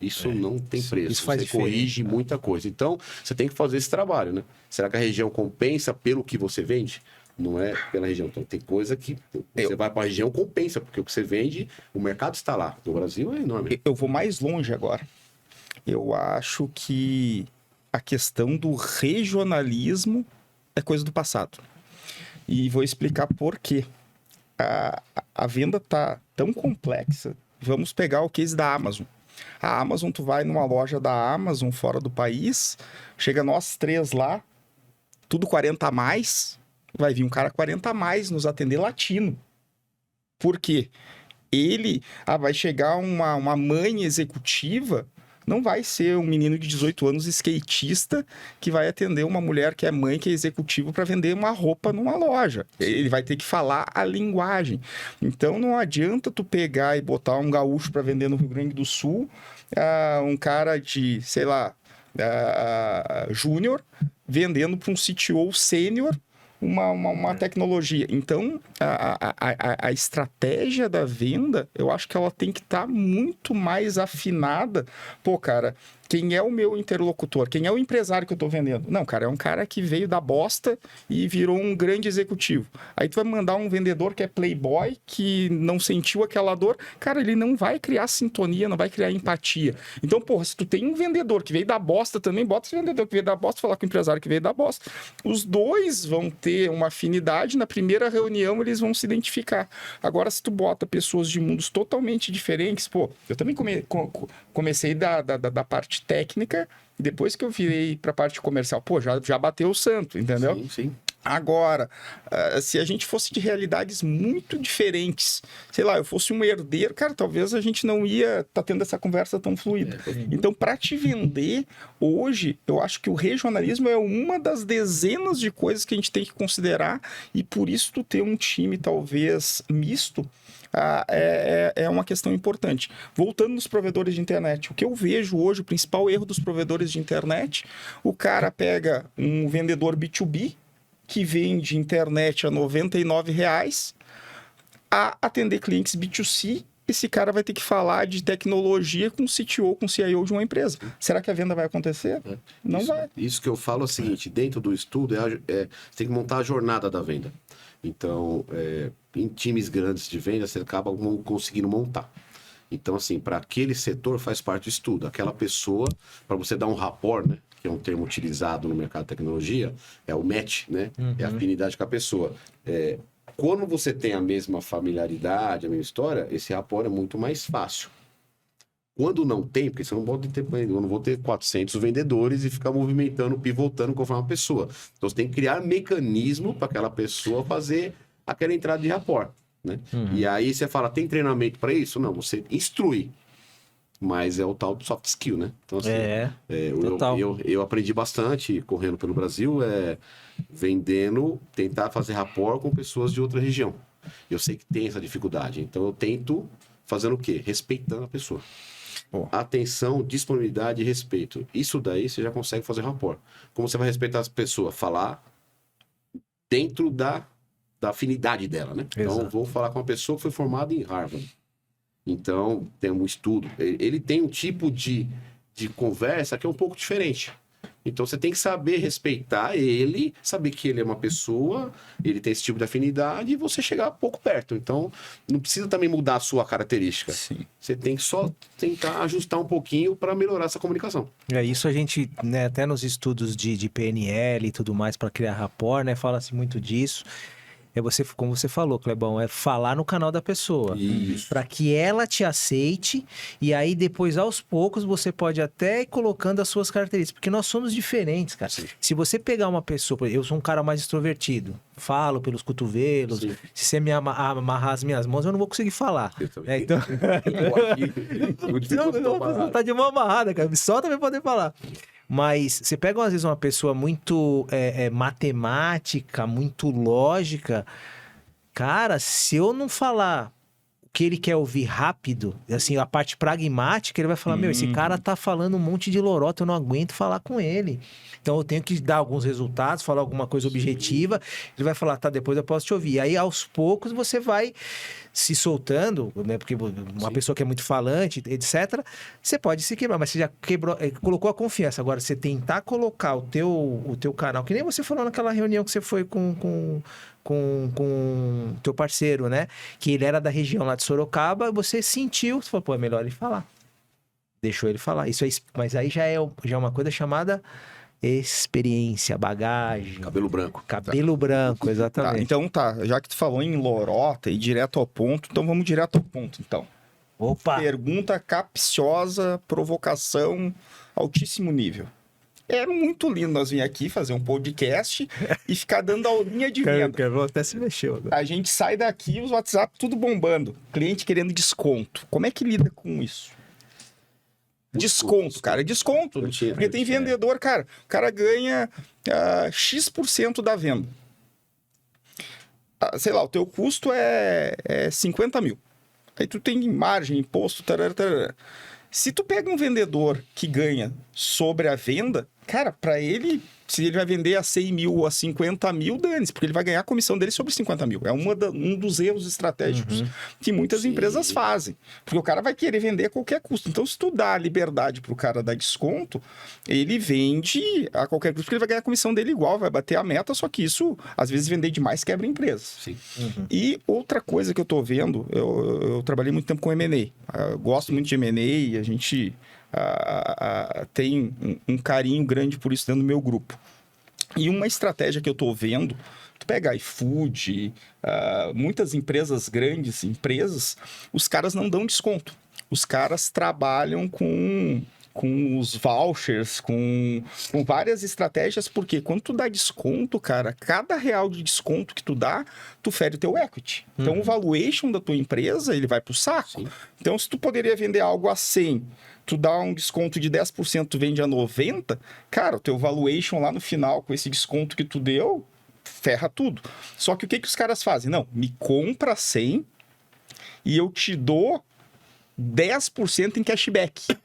Isso não tem preço. Isso faz você corrige muita coisa. Então, você tem que fazer esse trabalho, né? Será que a região compensa pelo que você vende? Não é pela região. Então, tem coisa que você vai para a região, compensa, porque o que você vende, o mercado está lá. O Brasil é enorme. Eu vou mais longe agora. Eu acho que a questão do regionalismo é coisa do passado. E vou explicar por quê. A venda tá tão complexa. Vamos pegar o case da Amazon. A Amazon, tu vai numa loja da Amazon fora do país, chega nós 3 lá, tudo 40 a mais, vai vir um cara 40 a mais nos atender latino. Por quê? Ele, vai chegar uma mãe executiva, não vai ser um menino de 18 anos skatista que vai atender uma mulher que é mãe, que é executiva, para vender uma roupa numa loja. Ele vai ter que falar a linguagem. Então não adianta tu pegar e botar um gaúcho para vender no Rio Grande do Sul, um cara de, sei lá, júnior, vendendo para um CTO sênior uma tecnologia. Então, a estratégia da venda, eu acho que ela tem que estar muito mais afinada. Pô, cara, quem é o meu interlocutor? Quem é o empresário que eu tô vendendo? Não, cara, é um cara que veio da bosta e virou um grande executivo. Aí tu vai mandar um vendedor que é playboy, que não sentiu aquela dor. Cara, ele não vai criar sintonia, não vai criar empatia. Então, porra, se tu tem um vendedor que veio da bosta também, bota esse vendedor que veio da bosta, falar com o empresário que veio da bosta. Os dois vão ter uma afinidade, na primeira reunião eles vão se identificar. Agora, se tu bota pessoas de mundos totalmente diferentes, pô, eu também comecei da parte técnica, e depois que eu virei para a parte comercial, pô, já bateu o santo, entendeu? Sim, sim. Agora, se a gente fosse de realidades muito diferentes, sei lá, eu fosse um herdeiro, cara, talvez a gente não ia estar tendo essa conversa tão fluida. Então, para te vender, hoje, eu acho que o regionalismo é uma das dezenas de coisas que a gente tem que considerar, e por isso tu ter um time, talvez, misto, é uma questão importante. Voltando nos provedores de internet, o que eu vejo hoje, o principal erro dos provedores de internet, o cara pega um vendedor B2B, que vende internet a R$ 99,00, a atender clientes B2C, esse cara vai ter que falar de tecnologia com o CTO, com o CIO de uma empresa. Será que a venda vai acontecer? Não vai. Isso que eu falo é o seguinte, dentro do estudo, você tem que montar a jornada da venda. Então, em times grandes de venda, você acaba conseguindo montar. Então, assim, para aquele setor faz parte do estudo. Aquela pessoa, para você dar um rapport, né? Que é um termo utilizado no mercado de tecnologia, é o match, né? É a afinidade com a pessoa. Quando você tem a mesma familiaridade, a mesma história, esse rapport é muito mais fácil. Quando não tem, porque você não pode ter, eu não vou ter 400 vendedores e ficar movimentando, pivotando conforme uma pessoa. Então, você tem que criar mecanismo para aquela pessoa fazer aquela entrada de rapport, né? E aí você fala, tem treinamento para isso? Não, você instrui. mas é o tal do soft skill, né? Então, assim, total. eu aprendi bastante correndo pelo Brasil, vendendo, tentar fazer rapport com pessoas de outra região. Eu sei que tem essa dificuldade, então eu tento fazendo o quê? Respeitando a pessoa. Pô. Atenção, disponibilidade e respeito. Isso daí você já consegue fazer rapport. Como você vai respeitar as pessoas? Falar dentro da afinidade dela, né? Então, Exato. eu vou falar com uma pessoa que foi formada em Harvard. Então, tem um estudo. Ele tem um tipo de conversa que é um pouco diferente. Então, você tem que saber respeitar ele, saber que ele é uma pessoa, ele tem esse tipo de afinidade e você chegar pouco perto. Então, não precisa também mudar a sua característica. Sim. Você tem que só tentar ajustar um pouquinho para melhorar essa comunicação. Isso a gente, né, até nos estudos de PNL e tudo mais para criar rapport, né, fala-se muito disso. Como você falou, Clebão, é falar no canal da pessoa. Isso. Para que ela te aceite e aí depois, aos poucos, você pode até ir colocando as suas características. Porque nós somos diferentes, cara. Sim. Se você pegar uma pessoa... Eu sou um cara mais extrovertido. Falo pelos cotovelos. Sim. Se você me amarrar as minhas mãos, eu não vou conseguir falar. Eu também. Então... Não, tá de mão amarrada, cara. Me solta pra poder falar. Mas você pega, às vezes, uma pessoa muito matemática, muito lógica. Cara, se eu não falar o que ele quer ouvir rápido, assim, a parte pragmática, ele vai falar, meu, esse cara tá falando um monte de lorota, eu não aguento falar com ele. Então, eu tenho que dar alguns resultados, falar alguma coisa objetiva. Ele vai falar, tá, depois eu posso te ouvir. Aí, aos poucos, você vai se soltando, né? Porque uma pessoa que é muito falante, etc., você pode se quebrar, mas você já quebrou, colocou a confiança. Agora, você tentar colocar o teu canal, que nem você falou naquela reunião que você foi com o teu parceiro, né? Que ele era da região lá de Sorocaba, você sentiu, você falou, pô, é melhor ele falar. Deixou ele falar. Isso aí, mas aí já é uma coisa chamada experiência, bagagem. Cabelo branco. Cabelo branco, exatamente. Então já que tu falou em lorota e direto ao ponto, então vamos direto ao ponto, então. Opa! Pergunta capciosa, provocação, altíssimo nível. É muito lindo nós vir aqui fazer um podcast e ficar dando aulinha de venda. Vou até se mexeu agora. A gente sai daqui, os WhatsApp tudo bombando. Cliente querendo desconto. Como é que lida com isso? Desconto, cara. Desconto. Porque tem vendedor, cara. O cara ganha X% da venda. Sei lá, o teu custo é 50 mil. Aí tu tem margem, imposto, tarará, tarará. Se tu pega um vendedor que ganha sobre a venda, cara, para ele, se ele vai vender a 100 mil ou a 50 mil, dane-se, porque ele vai ganhar a comissão dele sobre 50 mil. É um dos erros estratégicos que muitas empresas fazem. Porque o cara vai querer vender a qualquer custo. Então, se tu dá a liberdade pro cara dar desconto, ele vende a qualquer custo, porque ele vai ganhar a comissão dele igual, vai bater a meta, só que isso, às vezes, vender demais quebra empresas. Sim. E outra coisa que eu tô vendo, eu trabalhei muito tempo com M&A. Gosto muito de M&A, a gente tem um carinho grande por isso dentro do meu grupo. E uma estratégia que eu tô vendo, tu pega iFood, muitas empresas, grandes empresas, os caras não dão desconto. Os caras trabalham com os vouchers, com várias estratégias, porque quando tu dá desconto, cara, cada real de desconto que tu dá, tu fere o teu equity. Então, o valuation da tua empresa, ele vai pro saco. Sim. Então, se tu poderia vender algo a 100, tu dá um desconto de 10%, tu vende a 90%, cara, o teu valuation lá no final, com esse desconto que tu deu, ferra tudo. Só que o que os caras fazem? Não, me compra 100 e eu te dou 10% em cashback.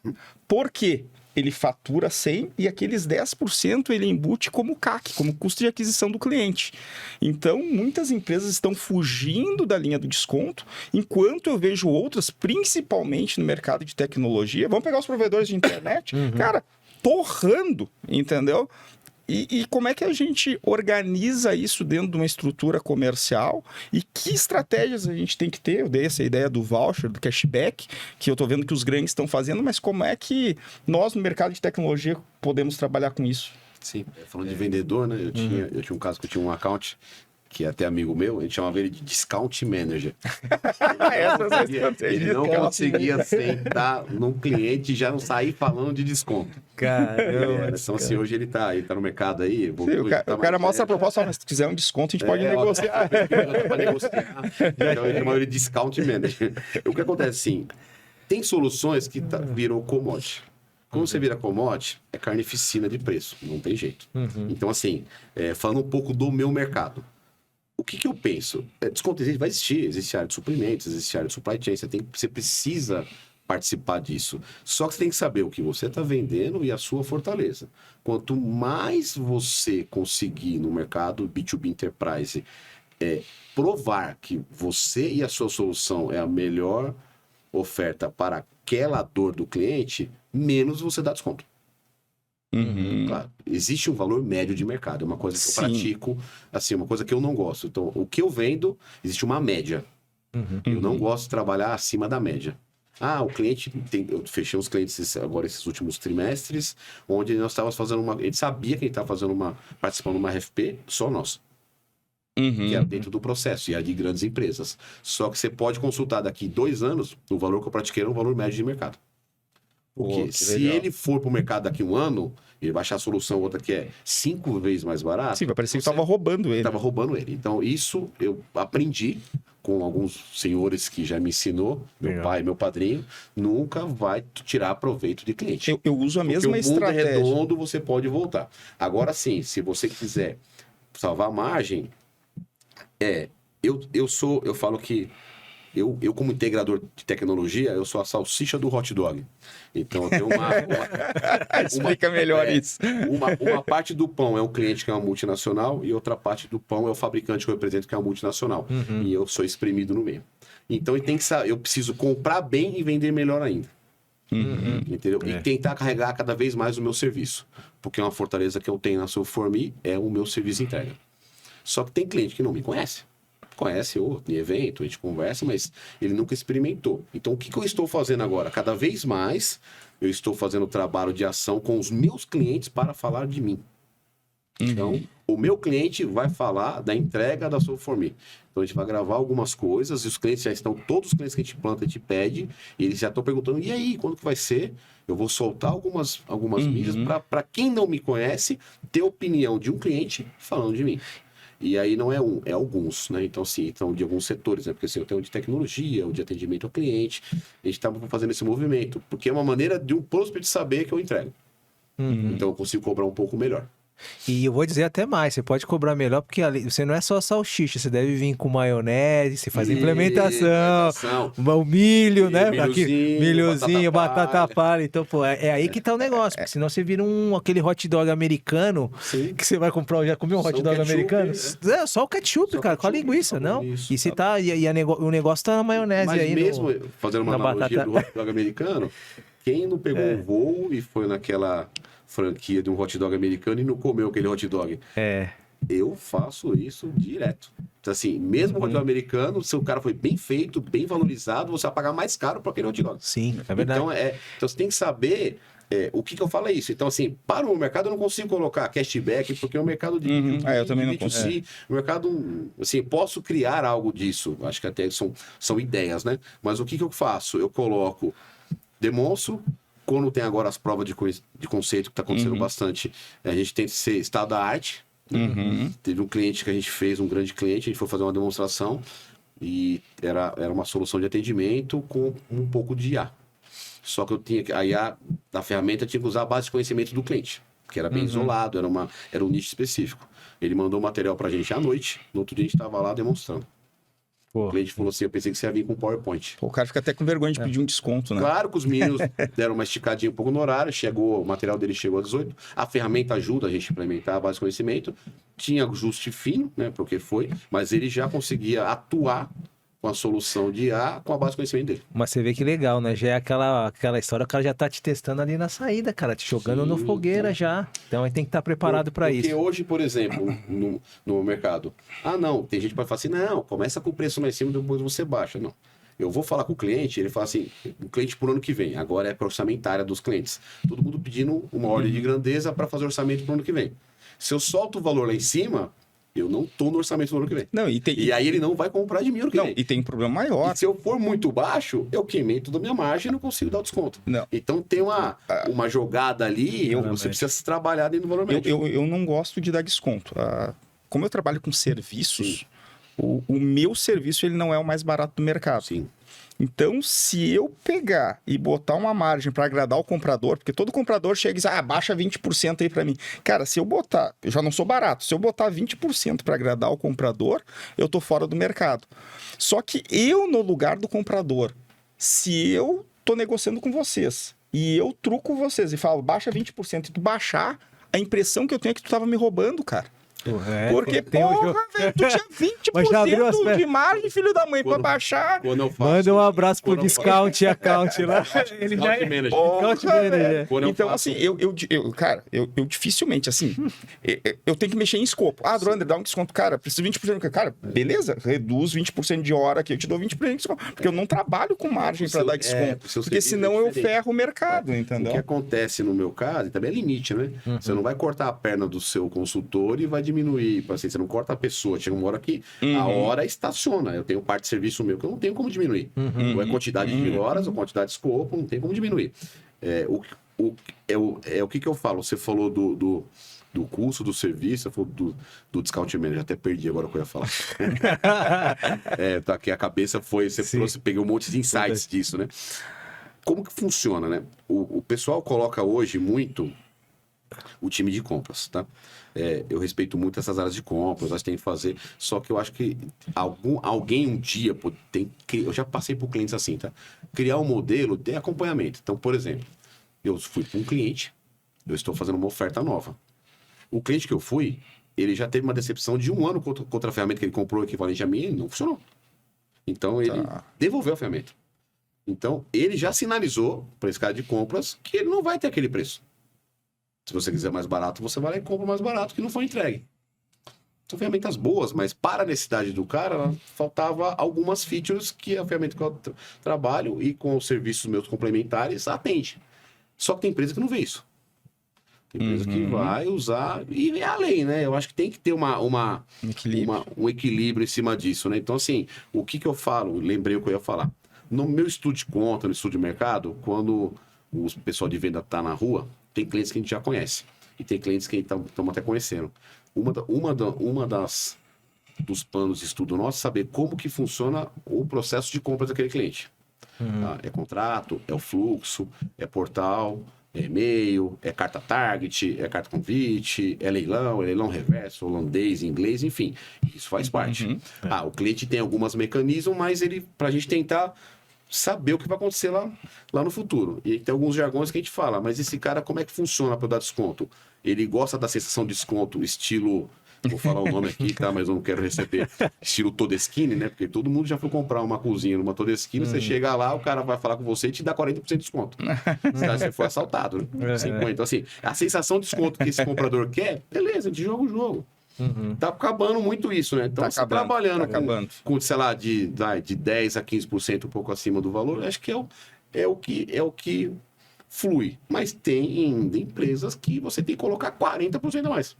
Por quê? Ele fatura 100 e aqueles 10% ele embute como CAC, como custo de aquisição do cliente. Então, muitas empresas estão fugindo da linha do desconto, enquanto eu vejo outras, principalmente no mercado de tecnologia, vamos pegar os provedores de internet, cara, torrando, entendeu? E como é que a gente organiza isso dentro de uma estrutura comercial e que estratégias a gente tem que ter? Eu dei essa ideia do voucher, do cashback, que eu estou vendo que os grandes estão fazendo, mas como é que nós, no mercado de tecnologia, podemos trabalhar com isso? Sim, falando de vendedor, né? Eu tinha um caso que eu tinha um account que é até amigo meu, a gente chamava ele de Discount Manager. Ele não conseguia sentar num cliente e já não sair falando de desconto. Caramba. Então, assim, hoje ele tá no mercado aí. O cara mostra a proposta, mas se quiser um desconto, a gente pode negociar. Então, ele chamava ele de Discount Manager. O que acontece, assim, Tem soluções que virou commodity. Quando você vira commodity, é carnificina de preço, não tem jeito. Então, assim, falando um pouco do meu mercado, o que eu penso? Desconto vai existir, existe área de suprimentos, existe área de supply chain, você precisa participar disso. Só que você tem que saber o que você está vendendo e a sua fortaleza. Quanto mais você conseguir no mercado B2B Enterprise provar que você e a sua solução é a melhor oferta para aquela dor do cliente, menos você dá desconto. Claro, existe um valor médio de mercado, é uma coisa que eu pratico, assim, uma coisa que eu não gosto. Então, o que eu vendo, existe uma média. Eu não gosto de trabalhar acima da média. O cliente eu fechei os clientes agora esses últimos trimestres, onde nós estávamos fazendo ele sabia que ele estava participando de uma RFP só nossa. Que era dentro do processo, e era de grandes empresas. Só que você pode consultar daqui 2 anos, o valor que eu pratiquei era um valor médio de mercado. Porque se ele for para o mercado daqui 1 ano, ele vai achar a solução outra que é 5 vezes mais barata. Sim, vai parecer que estava roubando ele. Estava roubando ele. Então, isso eu aprendi com alguns senhores que já me ensinou, meu pai, meu padrinho, nunca vai tirar proveito de cliente. Eu uso a mesma estratégia. Porque o mundo é redondo, você pode voltar. Agora sim, se você quiser salvar a margem, eu falo que eu como integrador de tecnologia, eu sou a salsicha do hot dog. Então, eu tenho Explica melhor isso. Uma parte do pão é um cliente que é uma multinacional e outra parte do pão é o fabricante que eu represento, que é uma multinacional. E eu sou espremido no meio. Então, eu preciso comprar bem e vender melhor ainda. Entendeu? E tentar carregar cada vez mais o meu serviço. Porque uma fortaleza que eu tenho na Sulformi é o meu serviço de entrega. Só que tem cliente que não me conhece eu em evento, a gente conversa, mas ele nunca experimentou. Então, o que eu estou fazendo agora? Cada vez mais, eu estou fazendo trabalho de ação com os meus clientes para falar de mim. Então, o meu cliente vai falar da entrega da Sulformi. Então, a gente vai gravar algumas coisas, e os clientes já estão, todos os clientes que a gente planta, a gente pede, e eles já estão perguntando, e aí, quando que vai ser? Eu vou soltar algumas mídias para quem não me conhece, ter opinião de um cliente falando de mim. E aí não é é alguns, né? Então, sim, de alguns setores, né? Porque assim, eu tenho o de tecnologia, o de atendimento ao cliente. A gente está fazendo esse movimento, porque é uma maneira de um prospect saber que eu entrego. Então, eu consigo cobrar um pouco melhor. E eu vou dizer até mais, você pode cobrar melhor, porque ali, você não é só salsicha, você deve vir com maionese, você faz a implementação, o milho, né? Milhozinho, batata palha. Então, pô, é aí que tá o negócio, porque senão você vira aquele hot dog americano, que você vai comprar, já comeu um hot dog americano? Só o ketchup, cara, com a linguiça, não? Isso, e você o negócio tá na maionese. Mas aí mesmo, fazendo uma analogia do hot dog americano, quem não pegou um voo e foi naquela franquia de um hot dog americano e não comeu aquele hot dog? Eu faço isso direto. Então, assim, mesmo o hot dog americano, se o cara foi bem feito, bem valorizado, você vai pagar mais caro para aquele hot dog. Sim, é verdade. Então você tem que saber o que eu falo é isso. Então, assim, para o mercado eu não consigo colocar cashback, porque é um mercado de eu também não consigo. O mercado, assim, posso criar algo disso. Acho que até são ideias, né? Mas o que eu faço? Eu coloco, demonstro. Quando tem agora as provas de conceito, que está acontecendo bastante, a gente tem que ser estado da arte. Teve um cliente que a gente fez, um grande cliente, a gente foi fazer uma demonstração e era uma solução de atendimento com um pouco de IA. Só que a IA da ferramenta tinha que usar a base de conhecimento do cliente, que era bem isolado, era um nicho específico. Ele mandou o material para a gente à noite, no outro dia a gente estava lá demonstrando. O cliente falou assim, eu pensei que você ia vir com PowerPoint. O cara fica até com vergonha de pedir um desconto, né? Claro que os meninos deram uma esticadinha um pouco no horário, o material dele chegou às 18, a ferramenta ajuda a gente a implementar a base de conhecimento, tinha ajuste fino, né, porque foi, mas ele já conseguia atuar com a solução de IA com a base de conhecimento dele. Mas você vê que legal, né? Já é aquela história, o cara já tá te testando ali na saída, cara, te jogando no fogueira já. Então aí tem que estar preparado para isso. Porque hoje, por exemplo, no mercado, não, tem gente que pode falar assim, não, começa com o preço lá em cima, depois você baixa. Não. Eu vou falar com o cliente, ele fala assim, o cliente por ano que vem, agora é a orçamentária dos clientes. Todo mundo pedindo uma ordem de grandeza para fazer orçamento pro ano que vem. Se eu solto o valor lá em cima, eu não tô no orçamento do ano que vem. Não, e aí ele não vai comprar de mim ano que vem. E tem um problema maior. E se eu for muito baixo, eu queimei toda a minha margem e não consigo dar o desconto. Não. Então tem uma jogada ali, você precisa se trabalhar dentro do valor médio. Eu não gosto de dar desconto. Como eu trabalho com serviços, o meu serviço ele não é o mais barato do mercado. Sim. Então, se eu pegar e botar uma margem para agradar o comprador, porque todo comprador chega e diz, baixa 20% aí para mim. Cara, se eu botar, eu já não sou barato, se eu botar 20% para agradar o comprador, eu tô fora do mercado. Só que eu, no lugar do comprador, se eu tô negociando com vocês e eu truco vocês e falo, baixa 20% e tu baixar, a impressão que eu tenho é que tu tava me roubando, cara. Porque, porra, velho, tu tinha 20% de margem, filho da mãe, pra baixar. Quando eu faço, manda um abraço pro Discount Account lá. Ele já é Account Manager. Então, faço... assim, cara, eu dificilmente, assim, eu tenho que mexer em escopo. Drunder, dá um desconto. Cara, preciso de 20%. Cara, beleza, reduz 20% de hora aqui, eu te dou 20% de desconto. Porque eu não trabalho com margem pra dar desconto. Porque senão eu ferro o mercado, entendeu? O que acontece no meu caso, e também é limite, né? Você não vai cortar a perna do seu consultor e vai diminuir, assim, você não corta a pessoa, chega uma hora que a hora estaciona. Eu tenho parte de serviço meu que eu não tenho como diminuir. Ou é quantidade de horas, ou quantidade de escopo, não tem como diminuir. O que eu falo? Você falou do custo do serviço, você falou do Discount Manager, até perdi agora o que eu ia falar. Tá aqui a cabeça foi, você trouxe, peguei um monte de insights disso, né? Como que funciona, né? O pessoal coloca hoje muito o time de compras, tá? Eu respeito muito essas áreas de compras, acho que tem que fazer, só que eu acho que alguém um dia eu já passei por clientes assim, tá? Criar um modelo de acompanhamento. Então, por exemplo, eu fui para um cliente, eu estou fazendo uma oferta nova. O cliente que eu fui, ele já teve uma decepção de 1 ano contra a ferramenta que ele comprou equivalente a mim, e não funcionou. Então, ele devolveu a ferramenta. Então, ele já sinalizou para esse cara de compras que ele não vai ter aquele preço. Se você quiser mais barato, você vai lá e compra mais barato que não foi entregue. São ferramentas boas, mas para a necessidade do cara, faltava algumas features que a ferramenta que eu trabalho e com os serviços meus complementares atende. Só que tem empresa que não vê isso. Tem empresa que vai usar e é além, né? Eu acho que tem que ter um equilíbrio em cima disso, né? Então, assim, o que eu falo? Lembrei o que eu ia falar. No meu estudo de conta, no estudo de mercado, quando o pessoal de venda está na rua, tem clientes que a gente já conhece. E tem clientes que estamos até conhecendo. Dos planos de estudo nosso é saber como que funciona o processo de compra daquele cliente. Tá? É contrato, é o fluxo, é portal, é e-mail, é carta target, é carta convite, é leilão reverso, holandês, inglês, enfim. Isso faz parte. O cliente tem alguns mecanismos, mas para a gente tentar saber o que vai acontecer lá no futuro. E tem alguns jargões que a gente fala, mas esse cara, como é que funciona para eu dar desconto? Ele gosta da sensação de desconto, estilo, vou falar o nome aqui, tá? Mas eu não quero receber, estilo Todeskine, né? Porque todo mundo já foi comprar uma cozinha numa Todeskine, você chega lá, o cara vai falar com você e te dá 40% de desconto. Você foi assaltado, né? 50%. Então, assim, a sensação de desconto que esse comprador quer, beleza, a gente joga o jogo. Tá acabando muito isso, né? Então, você trabalhando com, sei lá, de 10% a 15%, um pouco acima do valor, acho que é o que flui. Mas tem ainda empresas que você tem que colocar 40% a mais.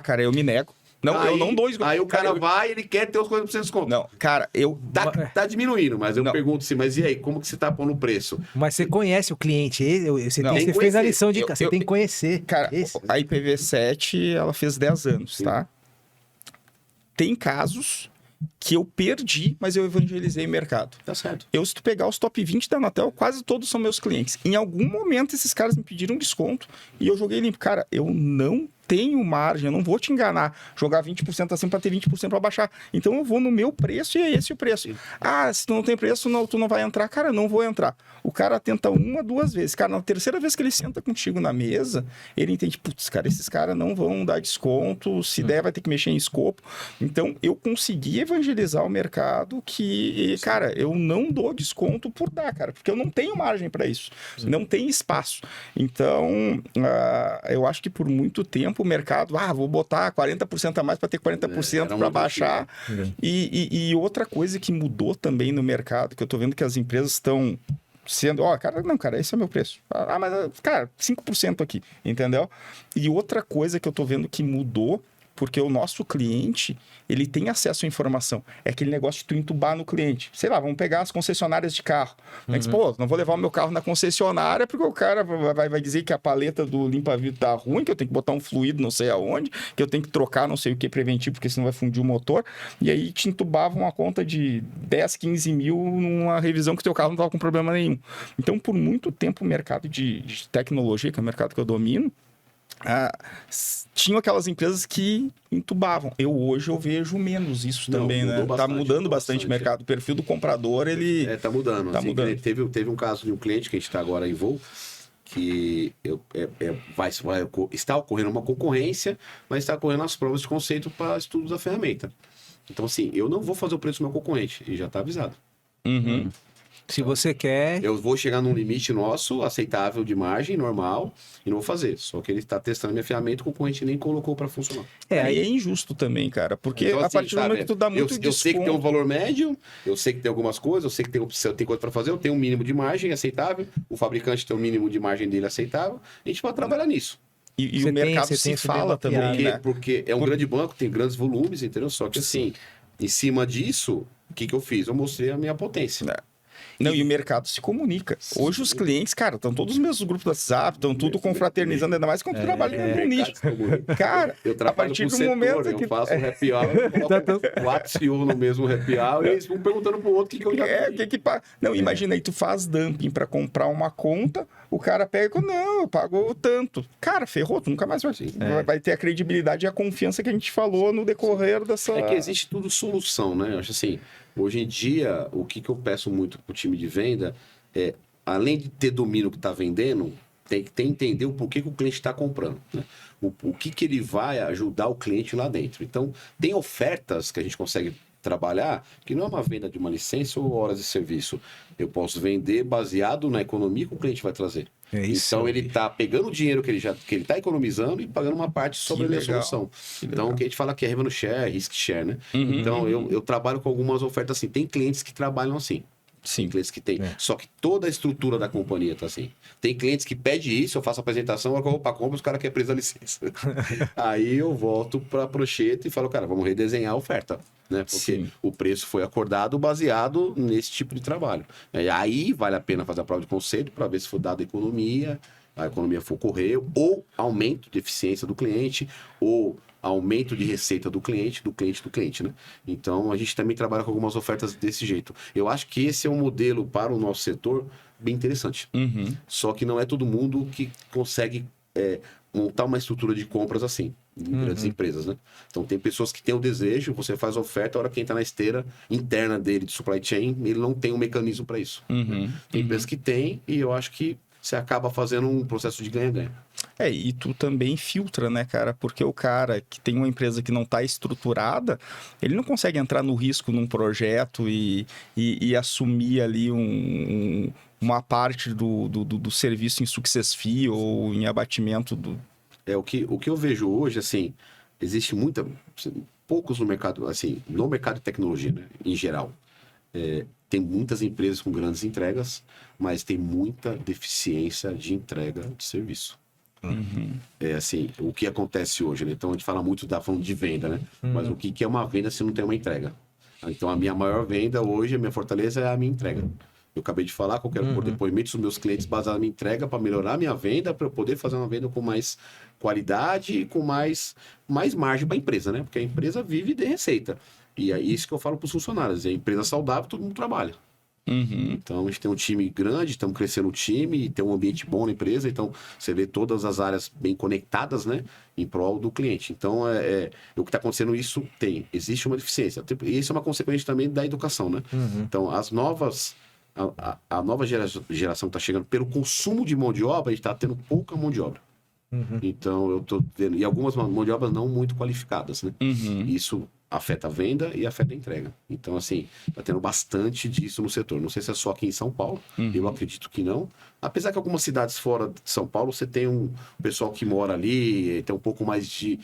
Cara, eu me nego. Não, eu não dou desconto. Aí o cara vai, ele quer ter os 40% de desconto. Não, cara, Tá diminuindo, mas eu pergunto assim, mas e aí, como que você tá pondo o preço? Mas você conhece o cliente, você fez a lição de casa, você tem que conhecer. Cara, a IPv7, ela fez 10 anos, tá? Tem casos que eu perdi, mas eu evangelizei o mercado. Tá certo. Se tu pegar os top 20 da Anatel, quase todos são meus clientes. Em algum momento, esses caras me pediram desconto e eu joguei limpo. Cara, eu não tenho margem, eu não vou te enganar, jogar 20% assim para ter 20% para baixar. Então eu vou no meu preço e é esse o preço. Se tu não tem preço, tu não vai entrar. Cara, não vou entrar. O cara tenta 1, 2 vezes. Cara, na terceira vez que ele senta contigo na mesa, ele entende, putz, cara, esses caras não vão dar desconto, se der vai ter que mexer em escopo. Então eu consegui evangelizar o mercado que, cara, eu não dou desconto por dar, cara, porque eu não tenho margem para isso. Não tem espaço. Então, eu acho que por muito tempo o mercado, vou botar 40% a mais para ter 40% para baixar. E outra coisa que mudou também no mercado, que eu tô vendo que as empresas estão sendo, cara, esse é o meu preço. Mas, cara, 5% aqui, entendeu? E outra coisa que eu tô vendo que mudou, porque o nosso cliente, ele tem acesso à informação. É aquele negócio de tu entubar no cliente. Sei lá, vamos pegar as concessionárias de carro. A gente diz, pô, não vou levar o meu carro na concessionária porque o cara vai dizer que a paleta do limpa-vidro tá ruim, que eu tenho que botar um fluido não sei aonde, que eu tenho que trocar não sei o que preventivo, porque senão vai fundir o motor. E aí te entubavam uma conta de 10, 15 mil numa revisão que o teu carro não tava com problema nenhum. Então, por muito tempo, o mercado de tecnologia, que é o mercado que eu domino, tinham aquelas empresas que entubavam. Hoje eu vejo menos isso também, né? Tá mudando bastante o mercado. O perfil do comprador, ele... tá mudando. Tá assim, mudando. Teve um caso de um cliente que a gente está agora em voo, que está ocorrendo uma concorrência, mas está ocorrendo as provas de conceito para estudo da ferramenta. Então, assim, eu não vou fazer o preço do meu concorrente, e já está avisado. Uhum. Se você quer... Eu vou chegar num limite nosso, aceitável de margem, normal, e não vou fazer. Só que ele está testando minha ferramenta, o concorrente nem colocou para funcionar. Aí é injusto também, cara, porque então, a partir do momento que tu dá muito desconto... Eu sei que tem um valor médio, eu sei que tem algumas coisas, eu sei que tem coisa para fazer, eu tenho um mínimo de margem aceitável, o fabricante tem um mínimo de margem dele aceitável, a gente vai trabalhar nisso. E o mercado se fala também, né? Porque é um grande banco, tem grandes volumes, entendeu? Só que assim, em cima disso, o que eu fiz? Eu mostrei a minha potência. Não, e o mercado se comunica. Hoje os clientes, cara, estão todos os mesmos grupos do WhatsApp, estão tudo confraternizando, ainda mais quando tu trabalha no nicho. Cara, eu a partir do setor, momento que... Eu faço um happy hour, eu coloco 4 CEO no mesmo happy hour, e eles vão perguntando pro outro o que eu já Não, imagina aí, tu faz dumping para comprar uma conta, o cara pega e não, eu pago tanto. Cara, ferrou, tu nunca mais vai ter a credibilidade e a confiança que a gente falou no decorrer dessa... É que existe tudo solução, né? Eu acho assim, hoje em dia, o que eu peço muito pro time de venda é, além de ter domínio que está vendendo, tem que entender o porquê que o cliente está comprando, né? O que ele vai ajudar o cliente lá dentro. Então, tem ofertas que a gente consegue trabalhar, que não é uma venda de uma licença ou horas de serviço. Eu posso vender baseado na economia que o cliente vai trazer. Então ele está pegando o dinheiro que ele está economizando e pagando uma parte sobre a solução. Então o que a gente fala que é revenue share, risk share, né? Então eu trabalho com algumas ofertas assim. Tem clientes que trabalham assim. Sim. Tem clientes que tem. Só que toda a estrutura da companhia tá assim. Tem clientes que pedem isso, eu faço a apresentação, eu vou para compra, os caras querem presa a licença. Aí eu volto para a prancheta e falo, cara, vamos redesenhar a oferta. Né? Porque o preço foi acordado baseado nesse tipo de trabalho. Aí vale a pena fazer a prova de conceito para ver se for dada a economia for correr, ou aumento de eficiência do cliente, ou aumento de receita do cliente, né? Então, a gente também trabalha com algumas ofertas desse jeito. Eu acho que esse é um modelo para o nosso setor bem interessante. Só que não é todo mundo que consegue montar uma estrutura de compras assim, em grandes empresas, né? Então, tem pessoas que têm o desejo, você faz a oferta, a hora que entra na esteira interna dele de supply chain, ele não tem um mecanismo para isso. Né? Tem empresas que têm, e eu acho que você acaba fazendo um processo de ganha-ganha. E tu também filtra, né, cara? Porque o cara que tem uma empresa que não está estruturada, ele não consegue entrar no risco num projeto e assumir ali uma parte do serviço em success fee ou em abatimento do... O que eu vejo hoje, assim, existe poucos no mercado, assim, no mercado de tecnologia, né, em geral. Tem muitas empresas com grandes entregas, mas tem muita deficiência de entrega de serviço. Assim, o que acontece hoje, né? Então a gente fala muito falando de venda, né? Mas o que é uma venda se não tem uma entrega? Então a minha maior venda hoje, a minha fortaleza é a minha entrega. Eu acabei de falar que eu quero pôr depoimentos dos meus clientes baseado na minha entrega para melhorar a minha venda, para eu poder fazer uma venda com mais qualidade e com mais margem para a empresa, né? Porque a empresa vive de receita. E é isso que eu falo para os funcionários. A empresa saudável, todo mundo trabalha. Então, a gente tem um time grande, estamos crescendo o time, tem um ambiente bom na empresa, então você vê todas as áreas bem conectadas, né, em prol do cliente. Então, o que está acontecendo, existe uma deficiência. E isso é uma consequência também da educação, né? Então, a nova geração que está chegando, pelo consumo de mão de obra, a gente está tendo pouca mão de obra. Então, eu estou vendo, e algumas mão de obra não muito qualificadas, né? Isso afeta a venda e afeta a entrega. Então, assim, tá tendo bastante disso no setor. Não sei se é só aqui em São Paulo, eu acredito que não. Apesar que algumas cidades fora de São Paulo, você tem um pessoal que mora ali, tem um pouco mais de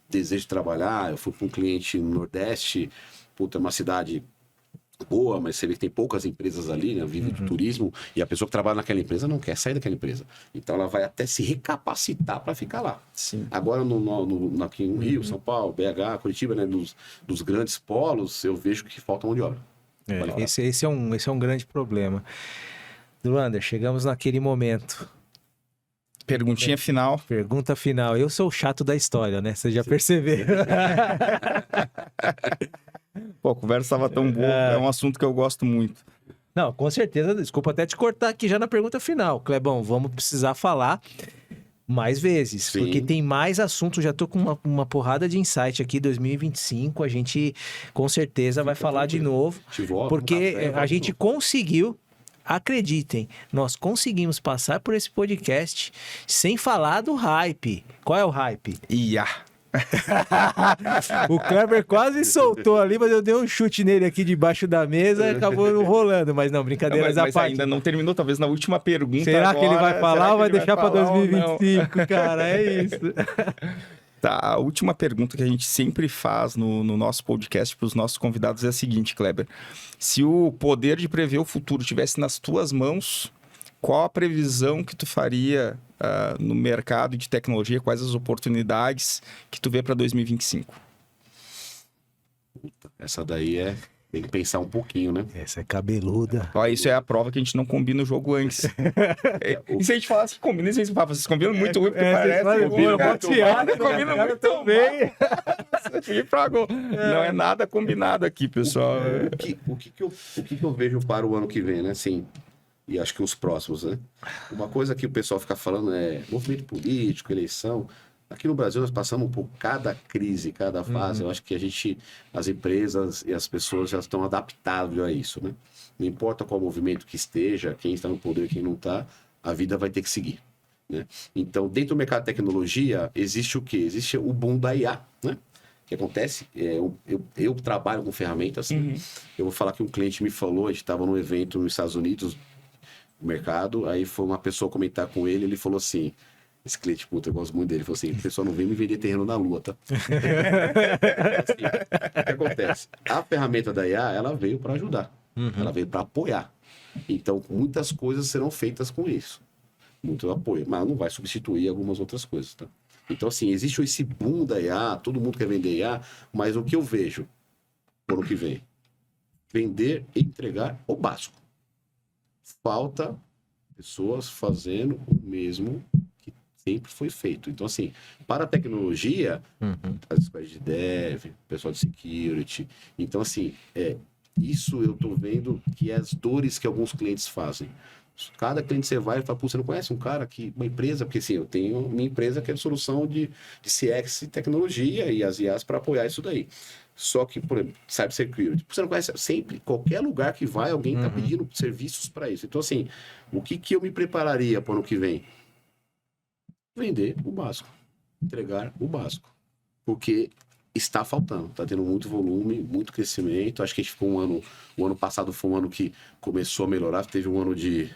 desejo de trabalhar. Eu fui para um cliente no Nordeste, uma cidade boa, mas você vê que tem poucas empresas ali, né? Vive do turismo, e a pessoa que trabalha naquela empresa não quer sair daquela empresa. Então ela vai até se recapacitar para ficar lá. Sim. Agora, aqui no Rio, São Paulo, BH, Curitiba, né? Dos grandes polos, eu vejo que falta mão de obra. Esse é um grande problema. Dulander, chegamos naquele momento. Perguntinha final. Pergunta final. Eu sou o chato da história, né? Você já percebeu. Pô, a conversa estava tão boa. É um assunto que eu gosto muito. Não, com certeza. Desculpa até te cortar aqui já na pergunta final. Clebão, vamos precisar falar mais vezes. Sim. Porque tem mais assuntos. Já tô com uma porrada de insight aqui. 2025, a gente com certeza vai falar de novo. Porque a gente conseguiu... Acreditem, nós conseguimos passar por esse podcast sem falar do hype. Qual é o hype? IA. O Kleber quase soltou ali, mas eu dei um chute nele aqui debaixo da mesa e acabou não rolando. Mas não, brincadeiras à mas parte. ainda não terminou, talvez na última pergunta. Será agora, que ele vai falar ou vai deixar para falar 2025, cara? É isso. Tá, a última pergunta que a gente sempre faz no nosso podcast para os nossos convidados é a seguinte, Kleber. Se o poder de prever o futuro estivesse nas tuas mãos, qual a previsão que tu faria no mercado de tecnologia? Quais as oportunidades que tu vê para 2025? Essa daí tem que pensar um pouquinho, né? Essa é cabeluda. Ó, isso é a prova que a gente não combina o jogo antes. E se a gente falasse que combina, vocês combinam muito ruim, porque parece que combina muito bem. Não é nada combinado aqui, pessoal. O que eu vejo para o ano que vem, né? Assim, e acho que os próximos, né? Uma coisa que o pessoal fica falando é movimento político, eleição. Aqui no Brasil nós passamos por cada crise, cada fase. Eu acho que as empresas e as pessoas já estão adaptadas a isso, né? Não importa qual movimento que esteja, quem está no poder, quem não está, a vida vai ter que seguir, né? Então, dentro do mercado de tecnologia, existe o quê? Existe o boom da IA, né? O que acontece? Eu trabalho com ferramentas. Eu vou falar que um cliente me falou, a gente estava num evento nos Estados Unidos, no mercado, aí foi uma pessoa comentar com ele, ele falou assim... Esse cliente, puta, eu gosto muito dele. Ele falou assim, o pessoal não vem me vender terreno na Lua, tá? Assim, o que acontece? A ferramenta da IA, ela veio para ajudar. Ela veio para apoiar. Então, muitas coisas serão feitas com isso. Muito apoio. Mas não vai substituir algumas outras coisas, tá? Então, assim, existe esse boom da IA, todo mundo quer vender IA, mas o que eu vejo, por ano que vem, vender e entregar o básico. Falta pessoas fazendo o mesmo que sempre foi feito. Então, assim, para a tecnologia, as squads de dev, pessoal de security. Então, assim, isso eu tô vendo que é as dores que alguns clientes fazem. Cada cliente você vai e fala, você não conhece um cara que, uma empresa, porque assim, eu tenho minha empresa que é de solução de CX e tecnologia e as IAs para apoiar isso daí. Só que, por exemplo, cybersecurity, você não conhece, sempre, qualquer lugar que vai, alguém está pedindo serviços para isso. Então, assim, o que eu me prepararia para o ano que vem? Vender o básico, entregar o básico, porque está faltando, está tendo muito volume, muito crescimento. Acho que a gente ficou o ano passado foi um ano que começou a melhorar, teve um ano deu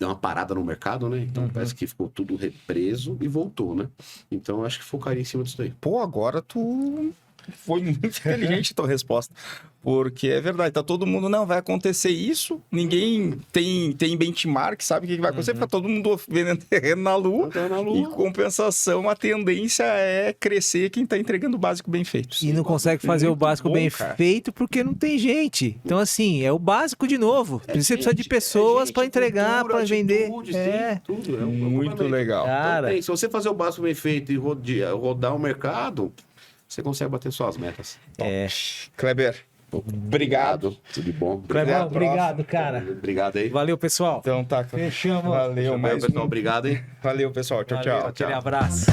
uma parada no mercado, né? Então parece que ficou tudo represo e voltou, né? Então acho que focaria em cima disso daí. Pô, agora tu foi muito inteligente a tua resposta. Porque é verdade, tá todo mundo, não, vai acontecer isso, ninguém tem benchmark, sabe o que vai acontecer, fica todo mundo vendendo terreno na Lua, em compensação, a tendência é crescer quem tá entregando o básico bem feito. E não consegue fazer o básico bem feito porque não tem gente. Então, assim, é o básico de novo. Você precisa de pessoas para entregar, para vender. Tudo. Muito legal. Cara, então, se você fazer o básico bem feito e rodar o mercado, você consegue bater suas metas. Kleber, obrigado. Tudo bom. Clebão, obrigado, cara. Obrigado aí. Valeu, pessoal. Então tá. Fechamos. Valeu, Pessoal, obrigado, hein? Valeu, pessoal. Tchau, Valeu, tchau. aquele abraço.